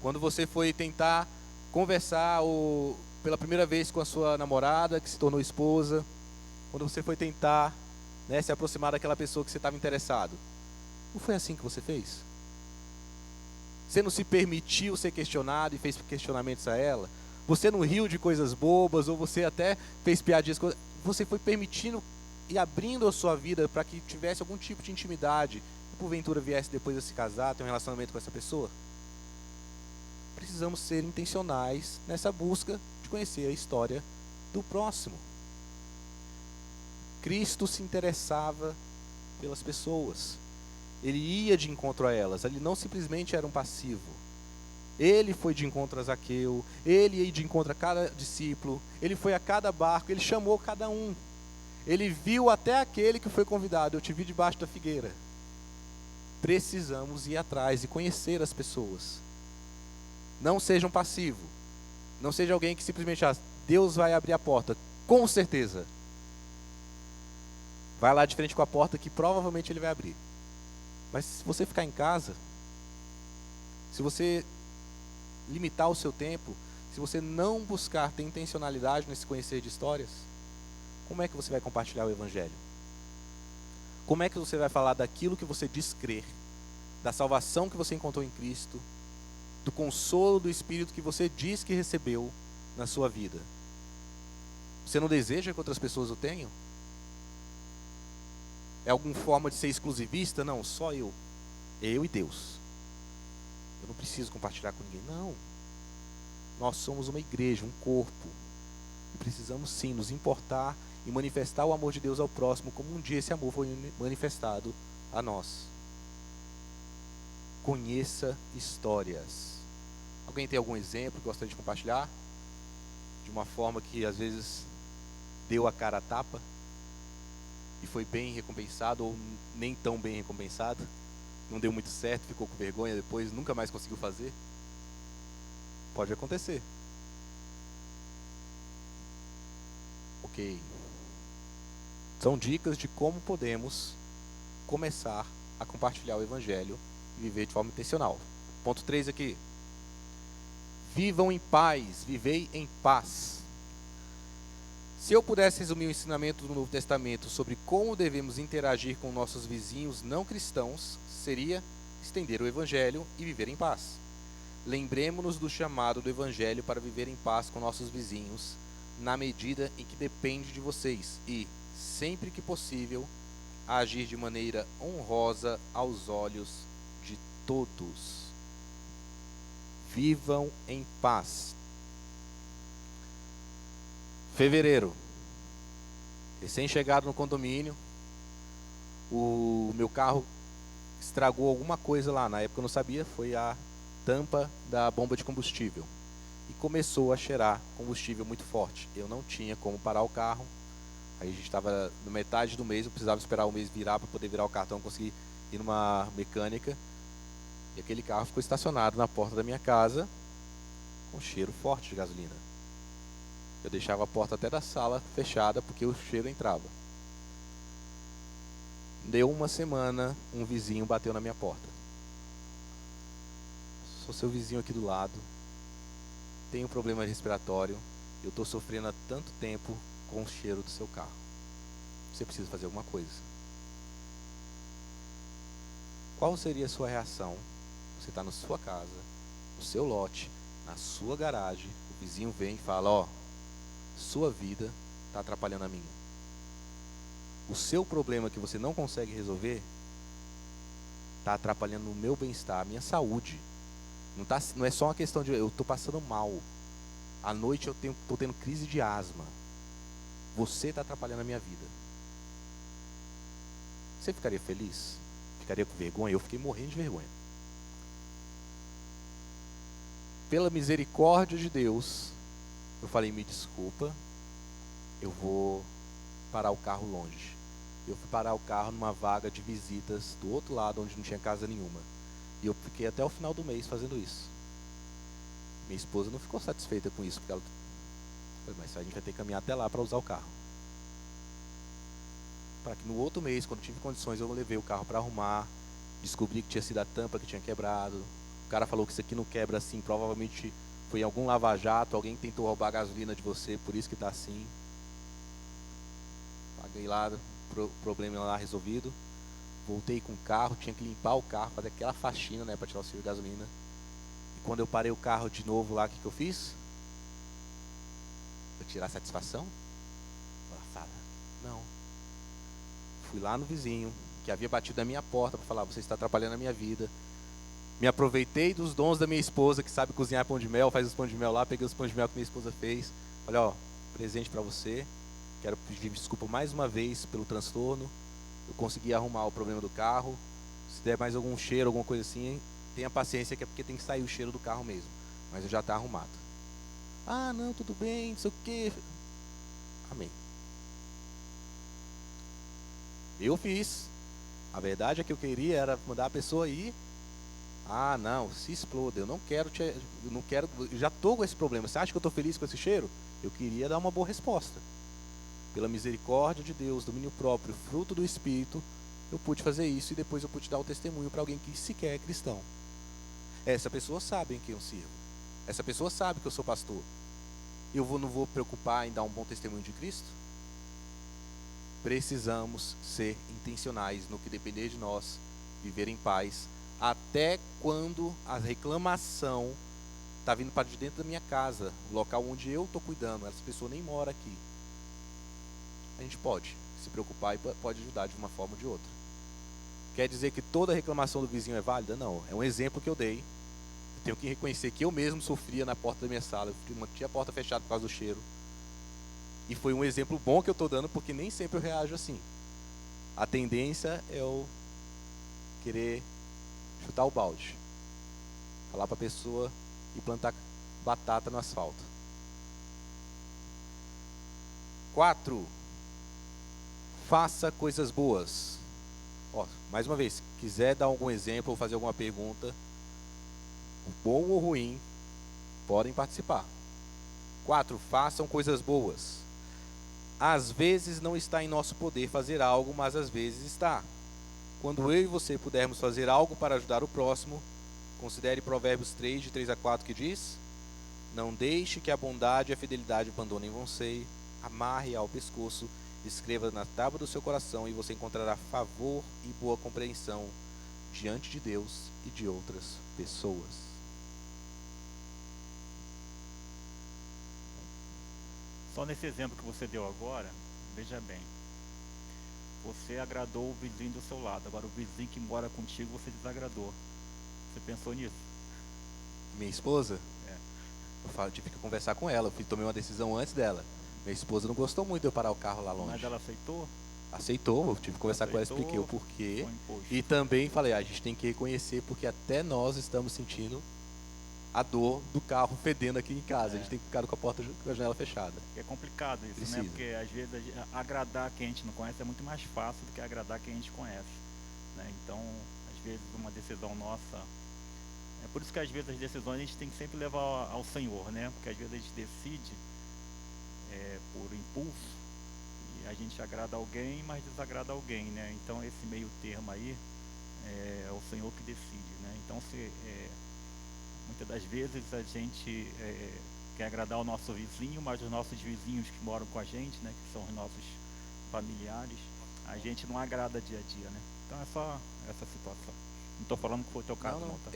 Quando você foi tentar conversar pela primeira vez com a sua namorada, que se tornou esposa, quando você foi tentar, se aproximar daquela pessoa que você estava interessado, não foi assim que você fez? Você não se permitiu ser questionado e fez questionamentos a ela? Você não riu de coisas bobas, ou você até fez piadinhas? Você foi permitindo e abrindo a sua vida para que tivesse algum tipo de intimidade e porventura viesse depois a se casar, ter um relacionamento com essa pessoa? Precisamos ser intencionais nessa busca de conhecer a história do próximo. Cristo se interessava pelas pessoas. Ele ia de encontro a elas, ele não simplesmente era um passivo. Ele foi de encontro a Zaqueu, ele ia de encontro a cada discípulo, ele foi a cada barco, ele chamou cada um. Ele viu até aquele que foi convidado: eu te vi debaixo da figueira. Precisamos ir atrás e conhecer as pessoas. Não seja um passivo, não seja alguém que simplesmente Deus vai abrir a porta, com certeza. Vai lá de frente com a porta que provavelmente ele vai abrir. Mas se você ficar em casa, se você limitar o seu tempo, se você não buscar ter intencionalidade nesse conhecer de histórias, como é que você vai compartilhar o Evangelho? Como é que você vai falar daquilo que você diz crer, da salvação que você encontrou em Cristo, do consolo do Espírito que você diz que recebeu na sua vida? Você não deseja que outras pessoas o tenham? É alguma forma de ser exclusivista? Não, só eu e Deus. Eu não preciso compartilhar com ninguém. Não. Nós somos uma igreja, um corpo. E precisamos sim nos importar e manifestar o amor de Deus ao próximo, como um dia esse amor foi manifestado a nós. Conheça histórias. Alguém tem algum exemplo que gostaria de compartilhar? De uma forma que às vezes deu a cara a tapa e foi bem recompensado ou nem tão bem recompensado, não deu muito certo, ficou com vergonha depois, nunca mais conseguiu fazer? Pode acontecer. Ok. São dicas de como podemos começar a compartilhar o Evangelho e viver de forma intencional. Ponto 3 aqui. Vivam em paz, vivei em paz. Se eu pudesse resumir o ensinamento do Novo Testamento sobre como devemos interagir com nossos vizinhos não cristãos, seria estender o Evangelho e viver em paz. Lembremos-nos do chamado do Evangelho para viver em paz com nossos vizinhos, na medida em que depende de vocês e, sempre que possível, agir de maneira honrosa aos olhos de todos. Vivam em paz. Fevereiro. Recém-chegado no condomínio, o meu carro estragou alguma coisa lá. Na época eu não sabia, foi a tampa da bomba de combustível. E começou a cheirar combustível muito forte. Eu não tinha como parar o carro. Aí a gente estava na metade do mês, eu precisava esperar o mês virar para poder virar o cartão, conseguir ir numa mecânica. E aquele carro ficou estacionado na porta da minha casa, com cheiro forte de gasolina. Eu deixava a porta até da sala fechada, porque o cheiro entrava. Deu uma semana, um vizinho bateu na minha porta. Sou seu vizinho aqui do lado, tenho problema respiratório, eu estou sofrendo há tanto tempo com o cheiro do seu carro. Você precisa fazer alguma coisa. Qual seria a sua reação? Você está na sua casa, no seu lote, na sua garagem, o vizinho vem e fala, ó, sua vida está atrapalhando a minha. O seu problema que você não consegue resolver está atrapalhando o meu bem-estar, a minha saúde. Não é só uma questão de eu estou passando mal. À noite eu estou tendo crise de asma. Você está atrapalhando a minha vida. Você ficaria feliz? Ficaria com vergonha? Eu fiquei morrendo de vergonha. Pela misericórdia de Deus, eu falei, me desculpa, eu vou parar o carro longe. Eu fui parar o carro numa vaga de visitas do outro lado, onde não tinha casa nenhuma. E eu fiquei até o final do mês fazendo isso. Minha esposa não ficou satisfeita com isso, porque ela falou, mas a gente vai ter que caminhar até lá para usar o carro. Para que no outro mês, quando tive condições, eu levei o carro para arrumar, descobri que tinha sido a tampa que tinha quebrado. O cara falou que isso aqui não quebra assim, provavelmente foi em algum lava-jato, alguém tentou roubar a gasolina de você, por isso que está assim. Paguei lá, problema lá resolvido. Voltei com o carro, tinha que limpar o carro, fazer aquela faxina, né, para tirar o cheiro de gasolina. E quando eu parei o carro de novo lá, o que eu fiz? Vou tirar satisfação? Não. Fui lá no vizinho, que havia batido na minha porta, para falar, você está atrapalhando a minha vida. Me aproveitei dos dons da minha esposa, que sabe cozinhar pão de mel, faz os pão de mel lá, peguei os pão de mel que minha esposa fez. Olha, ó, presente para você. Quero pedir desculpa mais uma vez pelo transtorno. Eu consegui arrumar o problema do carro. Se der mais algum cheiro, alguma coisa assim, tenha paciência, que é porque tem que sair o cheiro do carro mesmo. Mas já está arrumado. Ah, não, tudo bem, não sei o quê. Amém. Eu fiz. A verdade é que eu queria era mandar a pessoa ir. Ah, não, se exploda, eu não quero, eu já estou com esse problema. Você acha que eu estou feliz com esse cheiro? Eu queria dar uma boa resposta. Pela misericórdia de Deus, domínio próprio, fruto do Espírito, eu pude fazer isso e depois eu pude dar o testemunho para alguém que sequer é cristão. Essa pessoa sabe em quem eu sirvo. Essa pessoa sabe que eu sou pastor. Não vou preocupar em dar um bom testemunho de Cristo? Precisamos ser intencionais no que depender de nós, viver em paz, até quando a reclamação está vindo para de dentro da minha casa, o local onde eu estou cuidando, essa pessoa nem mora aqui. A gente pode. se preocupar e pode ajudar de uma forma ou de outra. Quer dizer que toda reclamação do vizinho é válida? Não, é um exemplo que eu dei. Eu tenho que reconhecer que eu mesmo sofria na porta da minha sala, eu tinha a porta fechada por causa do cheiro. E foi um exemplo bom que eu estou dando, porque nem sempre eu reajo assim. A tendência é eu querer chutar o balde, falar para a pessoa e plantar batata no asfalto. 4. Faça coisas boas. Mais uma vez, quiser dar algum exemplo ou fazer alguma pergunta, bom ou ruim, podem participar. 4. Façam coisas boas. Às vezes não está em nosso poder fazer algo, mas às vezes está. Quando eu e você pudermos fazer algo para ajudar o próximo, considere Provérbios 3, de 3 a 4, que diz: não deixe que a bondade e a fidelidade abandonem você, amarre ao pescoço, escreva na tábua do seu coração, e você encontrará favor e boa compreensão diante de Deus e de outras pessoas. Só nesse exemplo que você deu agora, veja bem, você agradou o vizinho do seu lado, agora o vizinho que mora contigo você desagradou. Você pensou nisso? Minha esposa? É. Eu tive que conversar com ela, tomei uma decisão antes dela. Minha esposa não gostou muito de eu parar o carro lá longe. Mas ela aceitou? Aceitou, eu tive que conversar com ela, expliquei o porquê. E também falei, a gente tem que reconhecer, porque até nós estamos sentindo a dor do carro fedendo aqui em casa. A gente tem que ficar com a janela fechada. É complicado isso, Precisa. né? Porque às vezes agradar quem a gente não conhece é muito mais fácil do que agradar quem a gente conhece, né? Então, às vezes uma decisão nossa... É por isso que às vezes as decisões a gente tem que sempre levar ao Senhor, né? Porque às vezes a gente decide por impulso e a gente agrada alguém, mas desagrada alguém, né? Então esse meio termo aí é o Senhor que decide, né? Então muitas das vezes a gente quer agradar o nosso vizinho, mas os nossos vizinhos que moram com a gente, né, que são os nossos familiares, a gente não agrada dia a dia, né? Então é só essa situação. Não estou falando que foi teu caso, não, tá?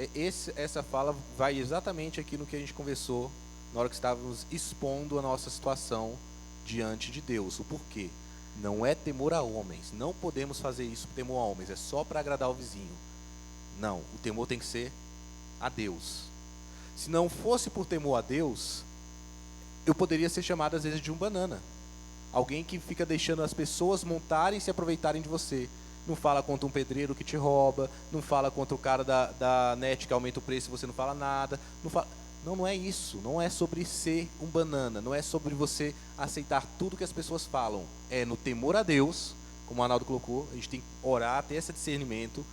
Essa fala vai exatamente aqui no que a gente conversou na hora que estávamos expondo a nossa situação diante de Deus. O porquê? Não é temor a homens. Não podemos fazer isso por temor a homens. É só para agradar o vizinho. Não, o temor tem que ser a Deus. Se não fosse por temor a Deus, eu poderia ser chamado às vezes de um banana. Alguém que fica deixando as pessoas montarem e se aproveitarem de você. Não fala contra um pedreiro que te rouba, não fala contra o cara da net que aumenta o preço e você não fala nada. Não é isso. Não é sobre ser um banana. Não é sobre você aceitar tudo que as pessoas falam. É no temor a Deus, como o Arnaldo colocou, a gente tem que orar, ter esse discernimento,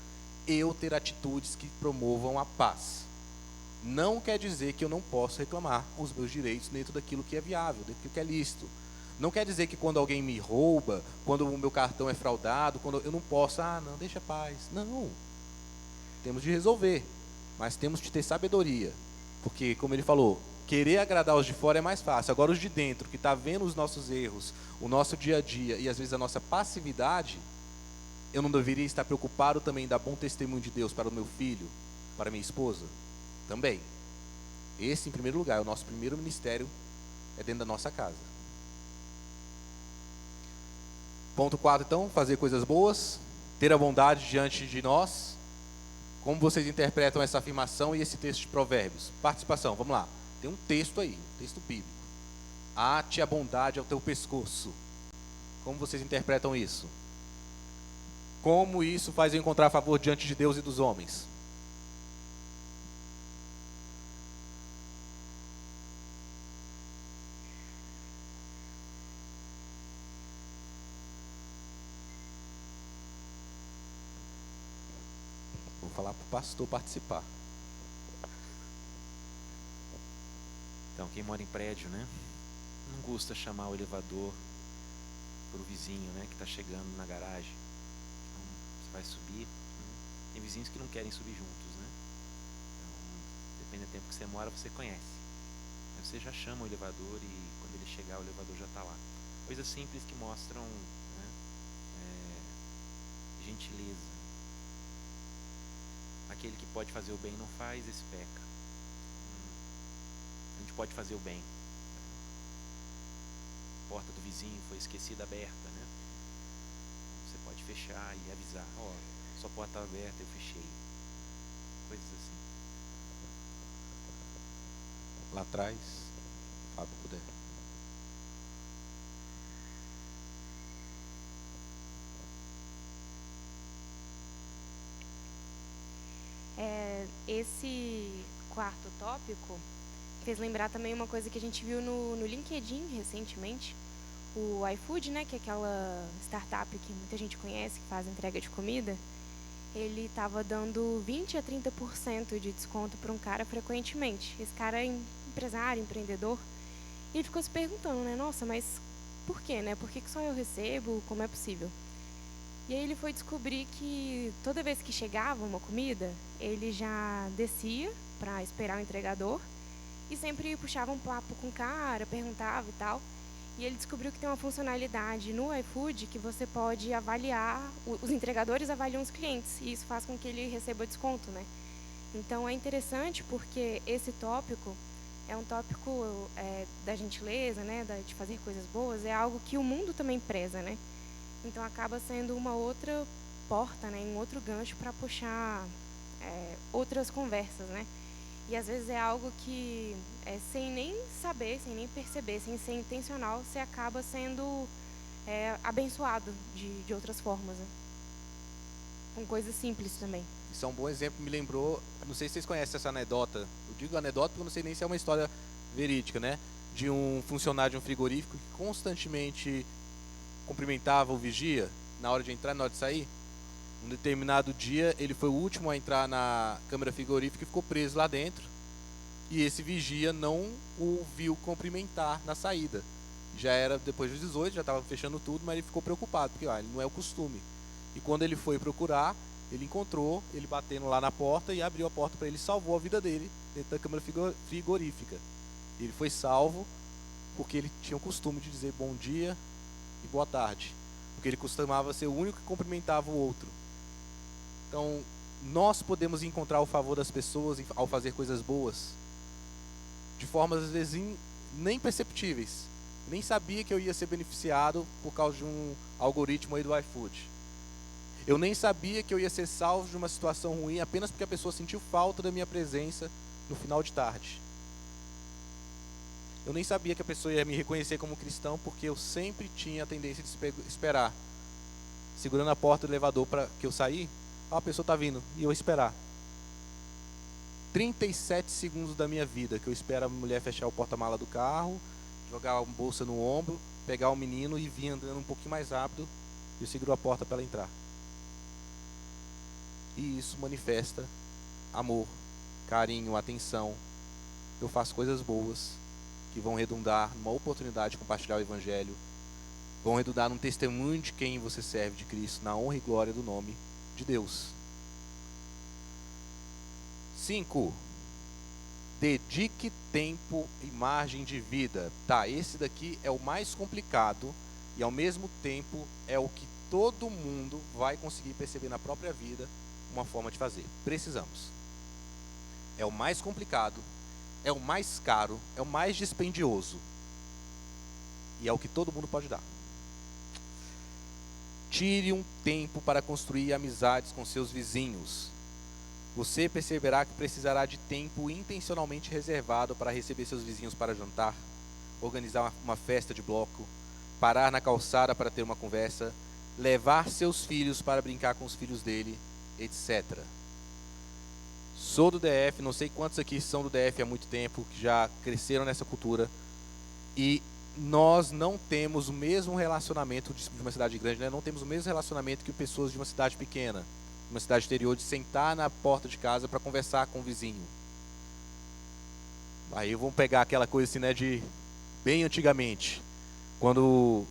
eu ter atitudes que promovam a paz. Não quer dizer que eu não posso reclamar os meus direitos dentro daquilo que é viável, daquilo que é lícito. Não quer dizer que quando alguém me rouba, quando o meu cartão é fraudado, quando eu não posso, não, deixa a paz. Não. Temos de resolver, mas temos de ter sabedoria. Porque, como ele falou, querer agradar os de fora é mais fácil. Agora os de dentro, que está vendo os nossos erros, o nosso dia a dia e às vezes a nossa passividade, eu não deveria estar preocupado também em dar bom testemunho de Deus para o meu filho, para minha esposa? Também. Esse, em primeiro lugar, é o nosso primeiro ministério, é dentro da nossa casa. Ponto 4, então, fazer coisas boas, ter a bondade diante de nós. Como vocês interpretam essa afirmação e esse texto de Provérbios? Participação, vamos lá. Tem um texto aí, um texto bíblico. Ate a bondade ao teu pescoço. Como vocês interpretam isso? Como isso faz eu encontrar favor diante de Deus e dos homens? Vou falar para o pastor participar. Então, quem mora em prédio, né, não custa chamar o elevador para o vizinho, né, que está chegando na garagem. Então, você vai subir, né? Tem vizinhos que não querem subir juntos, né? Então, depende do tempo que você mora, você conhece. Aí você já chama o elevador e quando ele chegar, o elevador já está lá. Coisas simples que mostram, né, gentileza. Aquele que pode fazer o bem não faz, esse peca. A gente pode fazer o bem. A porta do vizinho foi esquecida aberta, né? fechar e avisar, ó, sua porta estava aberta, eu fechei. Coisas assim. Lá atrás, Fábio puder. Esse quarto tópico fez lembrar também uma coisa que a gente viu no LinkedIn recentemente. O iFood, né, que é aquela startup que muita gente conhece, que faz entrega de comida, ele estava dando 20 a 30% de desconto para um cara frequentemente. Esse cara é empresário, empreendedor, e ele ficou se perguntando, né, nossa, mas por quê, né? Por que só eu recebo? Como é possível? E aí ele foi descobrir que toda vez que chegava uma comida, ele já descia para esperar o entregador e sempre puxava um papo com o cara, perguntava e tal. E ele descobriu que tem uma funcionalidade no iFood que você pode avaliar, os entregadores avaliam os clientes, e isso faz com que ele receba desconto, né? Então é interessante porque esse tópico é um tópico da gentileza, né, de fazer coisas boas, é algo que o mundo também preza, né? Então acaba sendo uma outra porta, né, um outro gancho para puxar outras conversas, né? E às vezes é algo que, sem nem saber, sem nem perceber, sem ser intencional, você acaba sendo abençoado de outras formas, né? Com coisas simples também. Isso é um bom exemplo, me lembrou, não sei se vocês conhecem essa anedota, eu digo anedota porque eu não sei nem se é uma história verídica, né? De um funcionário de um frigorífico que constantemente cumprimentava o vigia na hora de entrar e na hora de sair. Um determinado dia, ele foi o último a entrar na câmara frigorífica e ficou preso lá dentro. E esse vigia não o viu cumprimentar na saída. Já era depois dos 18, já estava fechando tudo, mas ele ficou preocupado, porque ele não é o costume. E quando ele foi procurar, ele encontrou ele batendo lá na porta e abriu a porta para ele, salvou a vida dele dentro da câmara frigorífica. Ele foi salvo porque ele tinha o costume de dizer bom dia e boa tarde, porque ele costumava ser o único que cumprimentava o outro. Então, nós podemos encontrar o favor das pessoas ao fazer coisas boas, de formas às vezes nem perceptíveis. Nem sabia que eu ia ser beneficiado por causa de um algoritmo aí do iFood. Eu nem sabia que eu ia ser salvo de uma situação ruim apenas porque a pessoa sentiu falta da minha presença no final de tarde. Eu nem sabia que a pessoa ia me reconhecer como cristão porque eu sempre tinha a tendência de esperar. Segurando a porta do elevador para que eu sair, a pessoa está vindo e eu esperar. 37 segundos da minha vida que eu espero a mulher fechar o porta-mala do carro, jogar a bolsa no ombro, pegar o menino e vir andando um pouquinho mais rápido e eu seguro a porta para ela entrar. E isso manifesta amor, carinho, atenção. Eu faço coisas boas que vão redundar numa oportunidade de compartilhar o Evangelho, vão redundar num testemunho de quem você serve, de Cristo, na honra e glória do nome de Deus. 5. Dedique tempo e margem de vida. Tá, esse daqui é o mais complicado e ao mesmo tempo é o que todo mundo vai conseguir perceber na própria vida uma forma de fazer. Precisamos. É o mais complicado, é o mais caro, é o mais dispendioso. E é o que todo mundo pode dar. Tire um tempo para construir amizades com seus vizinhos. Você perceberá que precisará de tempo intencionalmente reservado para receber seus vizinhos para jantar, organizar uma festa de bloco, parar na calçada para ter uma conversa, levar seus filhos para brincar com os filhos dele, etc. Sou do DF, não sei quantos aqui são do DF há muito tempo, que já cresceram nessa cultura, e nós não temos o mesmo relacionamento de uma cidade grande, né? Não temos o mesmo relacionamento que pessoas de uma cidade pequena, uma cidade interior, de sentar na porta de casa para conversar com o vizinho. Aí vamos pegar aquela coisa assim, né, de bem antigamente, quando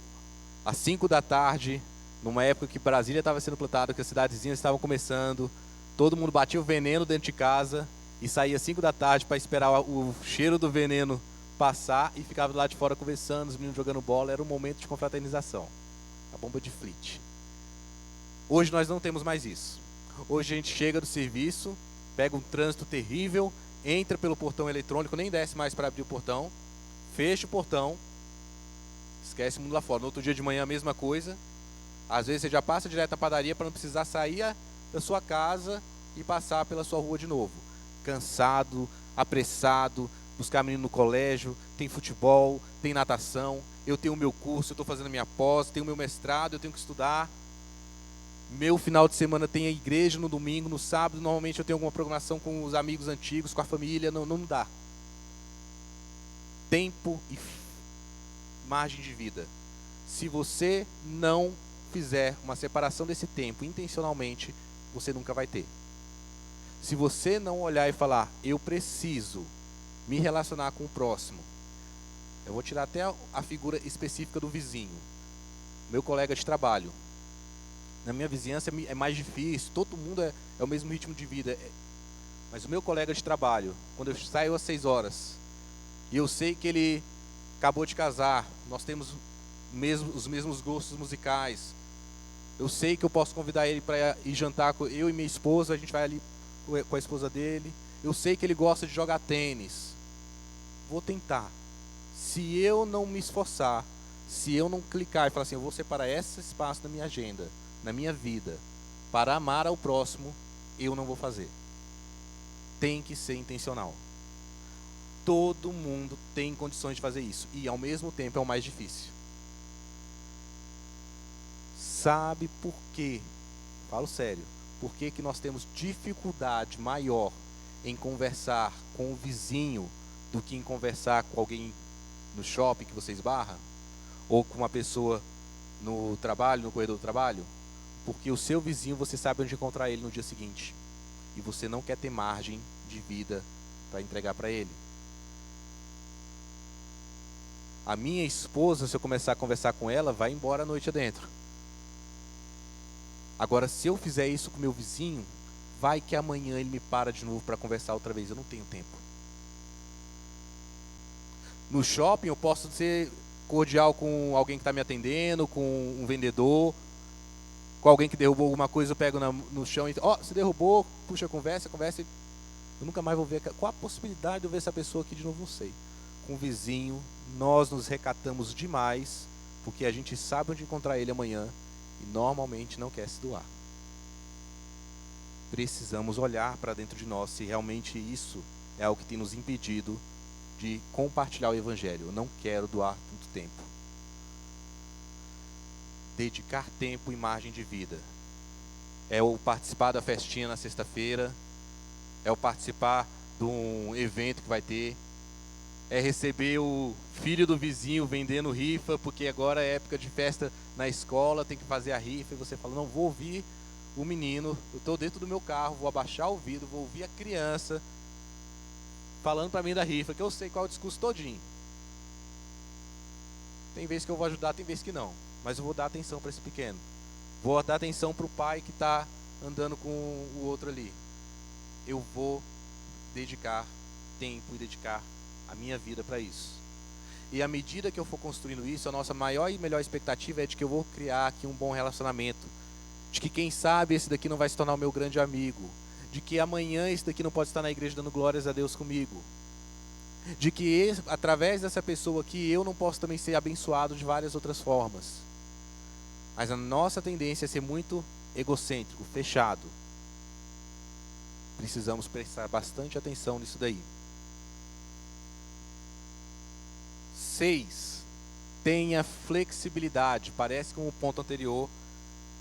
às 5 da tarde, numa época que Brasília estava sendo plantada, que as cidadezinhas estavam começando, todo mundo batia o veneno dentro de casa e saía às 5 da tarde para esperar o cheiro do veneno passar e ficava lá de fora conversando, os meninos jogando bola. Era um momento de confraternização, a bomba de Fleet. Hoje nós não temos mais isso. Hoje a gente chega do serviço, pega um trânsito terrível, entra pelo portão eletrônico, nem desce mais para abrir o portão, fecha o portão, esquece o mundo lá fora. No outro dia de manhã a mesma coisa, Às vezes você já passa direto na padaria para não precisar sair da sua casa e passar pela sua rua de novo. Cansado, apressado, buscar menino no colégio, tem futebol, tem natação, eu tenho o meu curso, eu estou fazendo a minha pós, tenho o meu mestrado, eu tenho que estudar. Meu final de semana tem a igreja no domingo, no sábado, normalmente eu tenho alguma programação com os amigos antigos, com a família, não dá. Tempo e margem de vida. Se você não fizer uma separação desse tempo intencionalmente, você nunca vai ter. Se você não olhar e falar, eu preciso me relacionar com o próximo, eu vou tirar até a figura específica do vizinho, meu colega de trabalho. Na minha vizinhança é mais difícil, todo mundo é o mesmo ritmo de vida. Mas o meu colega de trabalho, quando eu saio às 6 horas, e eu sei que ele acabou de casar, nós temos os mesmos gostos musicais, eu sei que eu posso convidar ele para ir jantar com eu e minha esposa, a gente vai ali com a esposa dele, eu sei que ele gosta de jogar tênis, vou tentar. Se eu não me esforçar, se eu não clicar e falar assim, eu vou separar esse espaço na minha agenda, na minha vida, para amar ao próximo, eu não vou fazer. Tem que ser intencional. Todo mundo tem condições de fazer isso, e ao mesmo tempo é o mais difícil. Sabe por quê? Falo sério. Por que que nós temos dificuldade maior em conversar com o vizinho do que em conversar com alguém no shopping que você esbarra? Ou com uma pessoa no trabalho, no corredor do trabalho? Porque o seu vizinho, você sabe onde encontrar ele no dia seguinte. E você não quer ter margem de vida para entregar para ele. A minha esposa, se eu começar a conversar com ela, vai embora a noite adentro. Agora, se eu fizer isso com meu vizinho, vai que amanhã ele me para de novo para conversar outra vez. Eu não tenho tempo. No shopping, eu posso ser cordial com alguém que está me atendendo, com um vendedor, com alguém que derrubou alguma coisa, eu pego no chão e... se derrubou, puxa a conversa, eu nunca mais vou ver. Qual a possibilidade de eu ver essa pessoa aqui de novo? Não sei. Com o vizinho, nós nos recatamos demais, porque a gente sabe onde encontrar ele amanhã, e normalmente não quer se doar. Precisamos olhar para dentro de nós se realmente isso é o que tem nos impedido de compartilhar o Evangelho. Eu não quero doar tanto tempo. Dedicar tempo e margem de vida. É o participar da festinha na sexta-feira, é o participar de um evento que vai ter, é receber o filho do vizinho vendendo rifa, porque agora é época de festa na escola, tem que fazer a rifa, e você fala, não, vou ouvir o menino, eu estou dentro do meu carro, vou abaixar o vidro, vou ouvir a criança falando para mim da rifa, que eu sei qual é o discurso todinho. Tem vezes que eu vou ajudar, tem vezes que não, mas eu vou dar atenção para esse pequeno. Vou dar atenção para o pai que está andando com o outro ali. Eu vou dedicar tempo e dedicar a minha vida para isso. E à medida que eu for construindo isso, a nossa maior e melhor expectativa é de que eu vou criar aqui um bom relacionamento. De que quem sabe esse daqui não vai se tornar o meu grande amigo. De que amanhã esse daqui não pode estar na igreja dando glórias a Deus comigo. De que através dessa pessoa aqui eu não posso também ser abençoado de várias outras formas. Mas a nossa tendência é ser muito egocêntrico, fechado. Precisamos prestar bastante atenção nisso daí. 6. Tenha flexibilidade. Parece com o ponto anterior,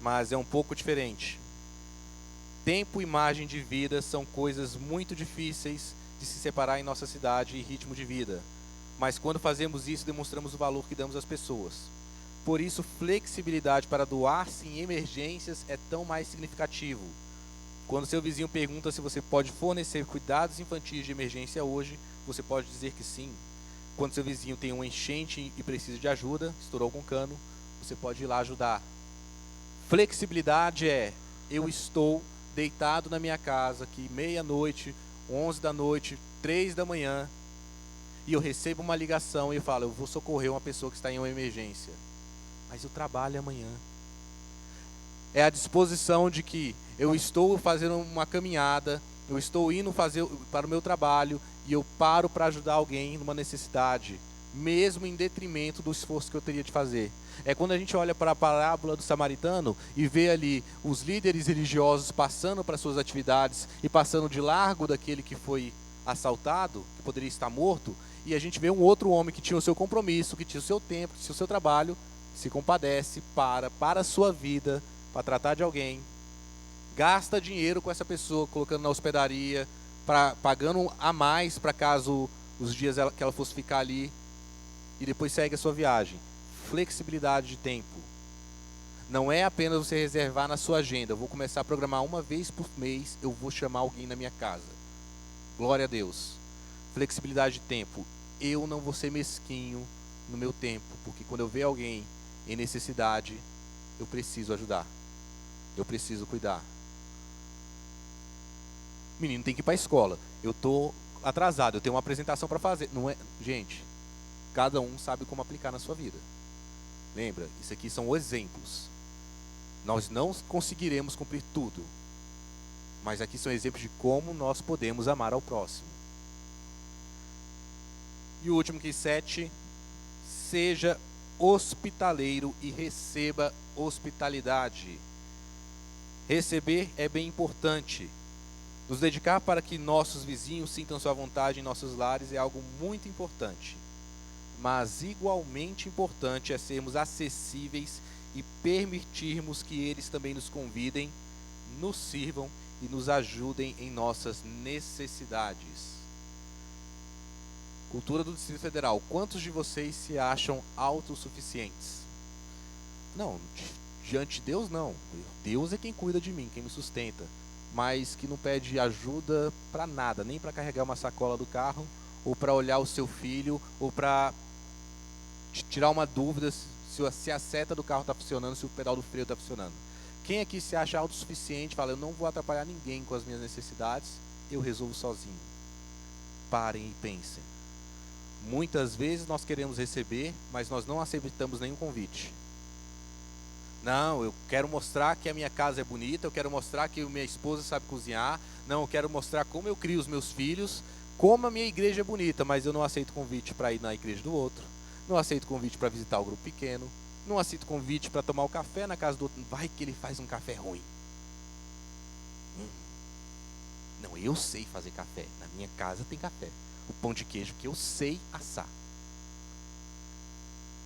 mas é um pouco diferente. Tempo e margem de vida são coisas muito difíceis de se separar em nossa cidade e ritmo de vida. Mas quando fazemos isso, demonstramos o valor que damos às pessoas. Por isso, flexibilidade para doar-se em emergências é tão mais significativo. Quando seu vizinho pergunta se você pode fornecer cuidados infantis de emergência hoje, você pode dizer que sim. Quando seu vizinho tem uma enchente e precisa de ajuda, estourou com cano, você pode ir lá ajudar. Flexibilidade é, eu estou deitado na minha casa aqui, meia-noite, 11 da noite, 3 da manhã, e eu recebo uma ligação e eu falo, eu vou socorrer uma pessoa que está em uma emergência. Mas eu trabalho amanhã. É a disposição de que eu estou fazendo uma caminhada, eu estou indo fazer para o meu trabalho, e eu paro para ajudar alguém numa necessidade, mesmo em detrimento do esforço que eu teria de fazer. É quando a gente olha para a parábola do samaritano e vê ali os líderes religiosos passando para suas atividades e passando de largo daquele que foi assaltado, que poderia estar morto, e a gente vê um outro homem que tinha o seu compromisso, que tinha o seu tempo, que tinha o seu trabalho, se compadece, para a sua vida, para tratar de alguém, gasta dinheiro com essa pessoa, colocando na hospedaria, pagando a mais para caso os dias que ela fosse ficar ali, e depois segue a sua viagem. Flexibilidade de tempo. Não é apenas você reservar na sua agenda. Eu vou começar a programar uma vez por mês, eu vou chamar alguém na minha casa. Glória a Deus. Flexibilidade de tempo. Eu não vou ser mesquinho no meu tempo, porque quando eu ver alguém em necessidade, eu preciso ajudar. Eu preciso cuidar. O menino tem que ir para a escola. Eu estou atrasado, eu tenho uma apresentação para fazer. Não é, gente, cada um sabe como aplicar na sua vida. Lembra, isso aqui são exemplos. Nós não conseguiremos cumprir tudo, mas aqui são exemplos de como nós podemos amar ao próximo. E o último que 7, seja hospitaleiro e receba hospitalidade. Receber é bem importante. Nos dedicar para que nossos vizinhos sintam sua vontade em nossos lares é algo muito importante. Mas igualmente importante é sermos acessíveis e permitirmos que eles também nos convidem, nos sirvam e nos ajudem em nossas necessidades. Cultura do Distrito Federal. Quantos de vocês se acham autossuficientes? Não, diante de Deus não. Deus é quem cuida de mim, quem me sustenta. Mas que não pede ajuda para nada, nem para carregar uma sacola do carro, ou para olhar o seu filho, ou para tirar uma dúvida se a seta do carro está funcionando, se o pedal do freio está funcionando. Quem aqui se acha autossuficiente, fala, eu não vou atrapalhar ninguém com as minhas necessidades, eu resolvo sozinho. Parem e pensem. Muitas vezes nós queremos receber, mas nós não aceitamos nenhum convite. Não, eu quero mostrar que a minha casa é bonita, eu quero mostrar que minha esposa sabe cozinhar, não, eu quero mostrar como eu crio os meus filhos, como a minha igreja é bonita, mas eu não aceito convite para ir na igreja do outro, não aceito convite para visitar o grupo pequeno, não aceito convite para tomar o café na casa do outro, vai que ele faz um café ruim. Não, eu sei fazer café, na minha casa tem café, o pão de queijo que eu sei assar.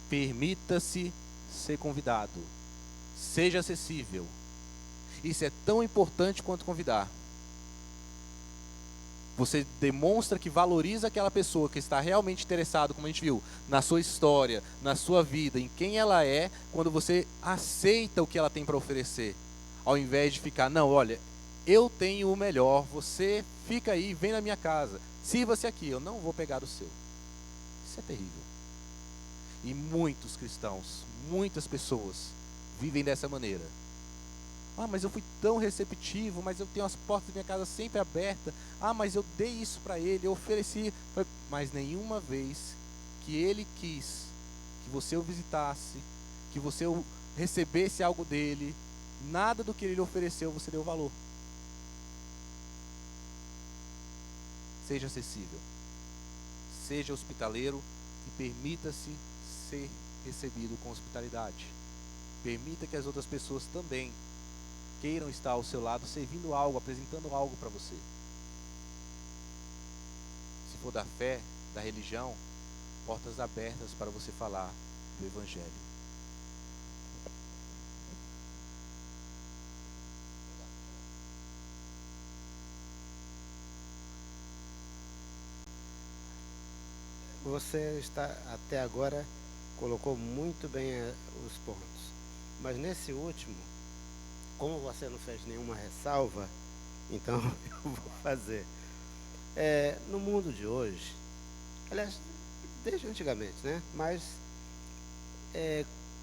Permita-se ser convidado. Seja acessível. Isso é tão importante quanto convidar. Você demonstra que valoriza aquela pessoa que está realmente interessado, como a gente viu, na sua história, na sua vida, em quem ela é, quando você aceita o que ela tem para oferecer. Ao invés de ficar, não, olha, eu tenho o melhor, você fica aí, vem na minha casa, sirva-se aqui, eu não vou pegar o seu. Isso é terrível. E muitos cristãos, muitas pessoas vivem dessa maneira. Ah, mas eu fui tão receptivo, mas eu tenho as portas da minha casa sempre abertas. Ah, mas eu dei isso para ele, eu ofereci. Mas nenhuma vez que ele quis que você o visitasse, que você recebesse algo dele, nada do que ele lhe ofereceu você deu valor. Seja acessível. Seja hospitaleiro e permita-se ser recebido com hospitalidade. Permita que as outras pessoas também queiram estar ao seu lado, servindo algo, apresentando algo para você. Se for da fé, da religião, portas abertas para você falar do Evangelho. Você está até agora colocou muito bem os pontos, mas nesse último, como você não fez nenhuma ressalva, então eu vou fazer. No mundo de hoje, aliás, desde antigamente, né? Mas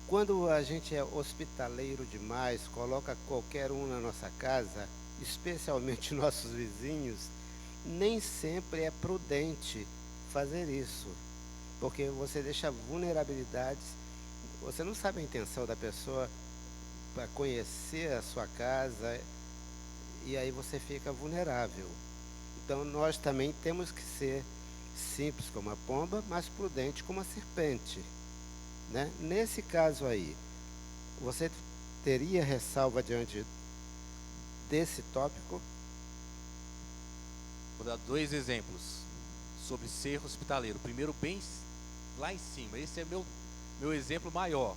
quando a gente é hospitaleiro demais, coloca qualquer um na nossa casa, especialmente nossos vizinhos, nem sempre é prudente fazer isso, porque você deixa vulnerabilidades, você não sabe a intenção da pessoa para conhecer a sua casa, e aí você fica vulnerável. Então nós também temos que ser simples como a pomba, mas prudente como a serpente, né? Nesse caso aí, você teria ressalva diante desse tópico? Vou dar 2 exemplos sobre ser hospitaleiro. Primeiro, bem lá em cima. Esse é meu exemplo maior.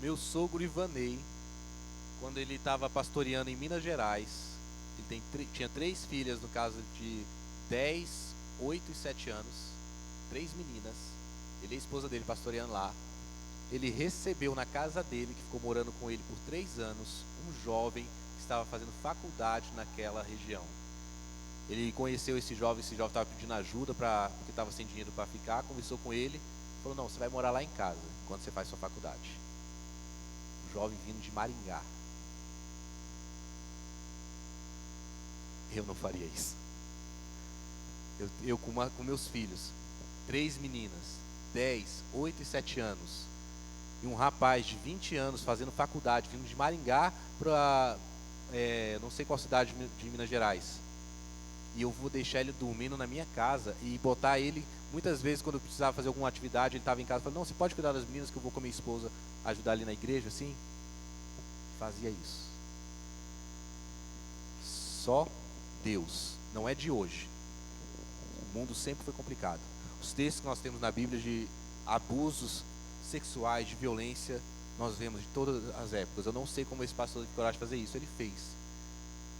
Meu sogro Ivanei, quando ele estava pastoreando em Minas Gerais, ele tinha 3 filhas, no caso de 10, 8 e 7 anos, 3 meninas. Ele e a esposa dele pastoreando lá. Ele recebeu na casa dele, que ficou morando com ele por 3 anos, um jovem que estava fazendo faculdade naquela região. Ele conheceu esse jovem estava pedindo ajuda porque estava sem dinheiro para ficar, conversou com ele, falou: não, você vai morar lá em casa, enquanto você faz sua faculdade. O jovem vindo de Maringá. Eu não faria isso. Eu com meus filhos, 3 meninas, 10, 8 e 7 anos, e um rapaz de 20 anos fazendo faculdade, vindo de Maringá para não sei qual cidade de Minas Gerais. E eu vou deixar ele dormindo na minha casa e botar ele, muitas vezes quando eu precisava fazer alguma atividade, ele estava em casa, falando: não, você pode cuidar das meninas que eu vou com a minha esposa ajudar ali na igreja, assim? Fazia isso. Só Deus, não é de hoje. O mundo sempre foi complicado. Os textos que nós temos na Bíblia de abusos sexuais, de violência, nós vemos de todas as épocas. Eu não sei como esse pastor teve coragem de fazer isso, ele fez.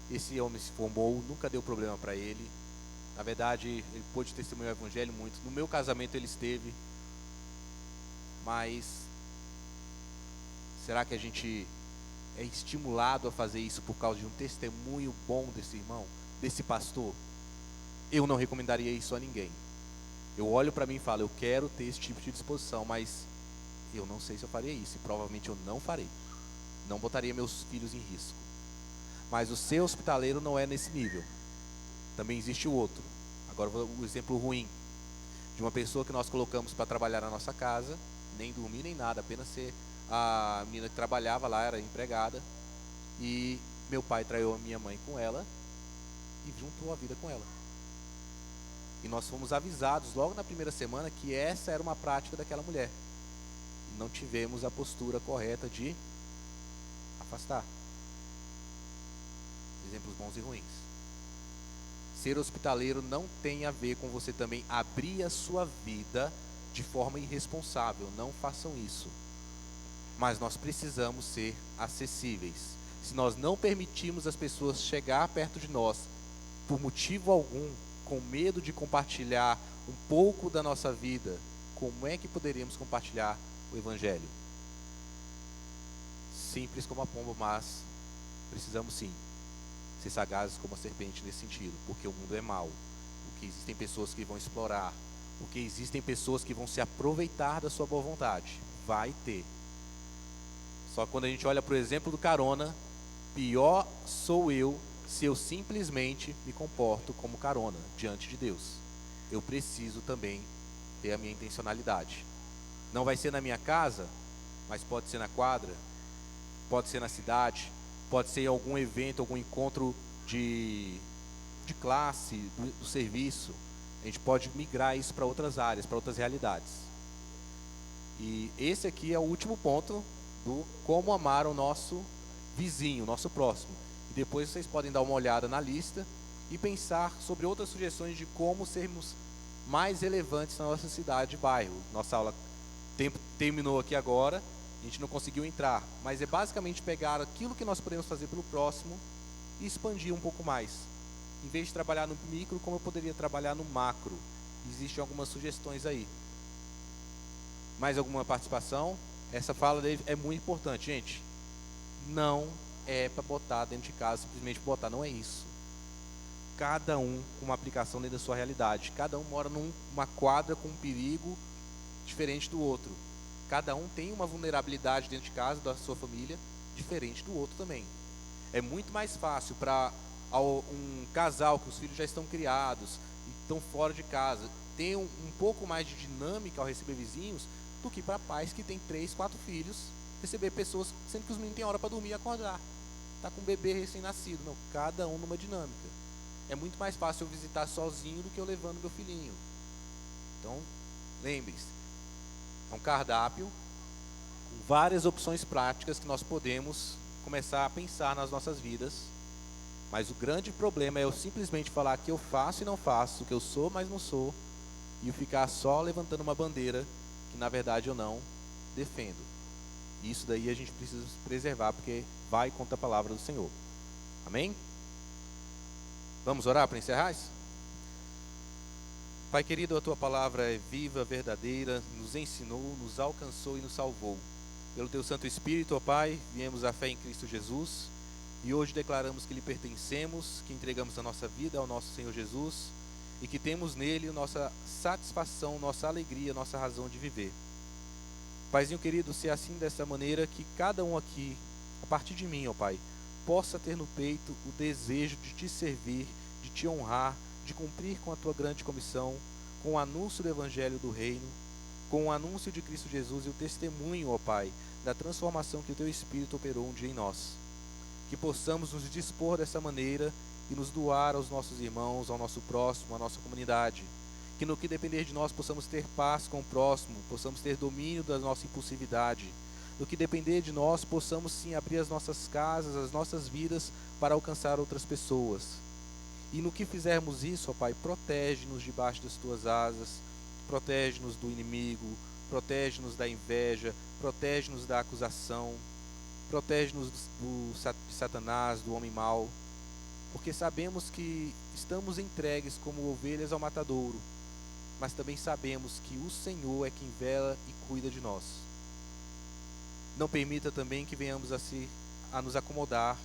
Esse homem se formou, nunca deu problema para ele. Na verdade, ele pôde testemunhar o evangelho muito. No meu casamento ele esteve. Mas será que a gente é estimulado a fazer isso por causa de um testemunho bom desse irmão, desse pastor? Eu não recomendaria isso a ninguém. Eu olho para mim e falo: eu quero ter esse tipo de disposição, mas eu não sei se eu faria isso. E provavelmente eu não farei. Não botaria meus filhos em risco. Mas o ser hospitaleiro não é nesse nível. Também existe o outro. Agora o exemplo ruim de uma pessoa que nós colocamos para trabalhar na nossa casa, nem dormir nem nada, apenas ser a menina que trabalhava lá, era empregada, e meu pai traiu a minha mãe com ela e juntou a vida com ela. E nós fomos avisados logo na primeira semana que essa era uma prática daquela mulher. E não tivemos a postura correta de afastar. Exemplos bons e ruins. Ser hospitaleiro não tem a ver com você também abrir a sua vida de forma irresponsável. Não façam isso. Mas nós precisamos ser acessíveis. Se nós não permitirmos as pessoas chegar perto de nós por motivo algum, com medo de compartilhar um pouco da nossa vida, como é que poderíamos compartilhar o evangelho? Simples como a pomba, mas precisamos sim ser sagazes como a serpente nesse sentido, porque o mundo é mau, porque existem pessoas que vão explorar, porque existem pessoas que vão se aproveitar da sua boa vontade. Vai ter. Só que quando a gente olha para o exemplo do carona, pior sou eu se eu simplesmente me comporto como carona diante de Deus. Eu preciso também ter a minha intencionalidade. Não vai ser na minha casa, mas pode ser na quadra, pode ser na cidade, pode ser em algum evento, algum encontro de classe, do serviço. A gente pode migrar isso para outras áreas, para outras realidades. E esse aqui é o último ponto do como amar o nosso vizinho, o nosso próximo. E depois vocês podem dar uma olhada na lista e pensar sobre outras sugestões de como sermos mais relevantes na nossa cidade e bairro. Nossa aula terminou aqui agora. A gente não conseguiu entrar, mas é basicamente pegar aquilo que nós podemos fazer pelo próximo e expandir um pouco mais. Em vez de trabalhar no micro, como eu poderia trabalhar no macro? Existem algumas sugestões aí. Mais alguma participação? Essa fala dele é muito importante, gente. Não é para botar dentro de casa, simplesmente botar, não é isso. Cada um com uma aplicação dentro da sua realidade. Cada um mora numa quadra com um perigo diferente do outro. Cada um tem uma vulnerabilidade dentro de casa, da sua família, diferente do outro também. É muito mais fácil para um casal que os filhos já estão criados e estão fora de casa ter um pouco mais de dinâmica ao receber vizinhos do que para pais que têm 3, 4 filhos receber pessoas, sendo que os meninos têm hora para dormir e acordar. Está com um bebê recém-nascido. Não, cada um numa dinâmica. É muito mais fácil eu visitar sozinho do que eu levando meu filhinho. Então, lembre-se, é um cardápio com várias opções práticas que nós podemos começar a pensar nas nossas vidas. Mas o grande problema é eu simplesmente falar que eu faço e não faço, que eu sou, mas não sou, e eu ficar só levantando uma bandeira que na verdade eu não defendo. Isso daí a gente precisa preservar, porque vai contra a palavra do Senhor. Amém? Vamos orar para encerrar isso? Pai querido, a tua palavra é viva, verdadeira, nos ensinou, nos alcançou e nos salvou. Pelo teu Santo Espírito, ó Pai, viemos à fé em Cristo Jesus e hoje declaramos que lhe pertencemos, que entregamos a nossa vida ao nosso Senhor Jesus e que temos nele nossa satisfação, nossa alegria, nossa razão de viver. Paizinho querido, se é assim dessa maneira que cada um aqui, a partir de mim, ó Pai, possa ter no peito o desejo de te servir, de te honrar, de cumprir com a tua grande comissão, com o anúncio do Evangelho do Reino, com o anúncio de Cristo Jesus e o testemunho, ó Pai, da transformação que o teu Espírito operou um dia em nós. Que possamos nos dispor dessa maneira e nos doar aos nossos irmãos, ao nosso próximo, à nossa comunidade. Que no que depender de nós possamos ter paz com o próximo, possamos ter domínio da nossa impulsividade. No que depender de nós, possamos sim abrir as nossas casas, as nossas vidas para alcançar outras pessoas. E no que fizermos isso, ó Pai, protege-nos debaixo das tuas asas, protege-nos do inimigo, protege-nos da inveja, protege-nos da acusação, protege-nos de Satanás, do homem mau, porque sabemos que estamos entregues como ovelhas ao matadouro, mas também sabemos que o Senhor é quem vela e cuida de nós. Não permita também que venhamos a nos acomodar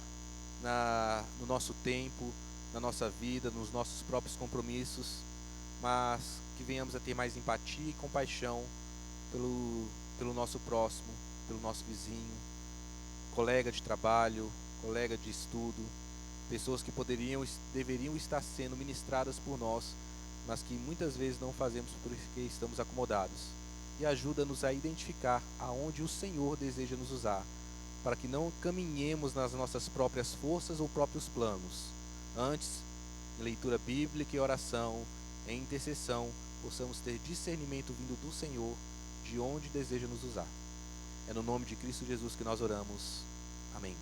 no nosso tempo, na nossa vida, nos nossos próprios compromissos, mas que venhamos a ter mais empatia e compaixão pelo nosso próximo, pelo nosso vizinho, colega de trabalho, colega de estudo, pessoas que deveriam estar sendo ministradas por nós, mas que muitas vezes não fazemos porque estamos acomodados. E ajuda-nos a identificar aonde o Senhor deseja nos usar, para que não caminhemos nas nossas próprias forças ou próprios planos. Antes, em leitura bíblica e oração, em intercessão, possamos ter discernimento vindo do Senhor de onde deseja nos usar. É no nome de Cristo Jesus que nós oramos. Amém.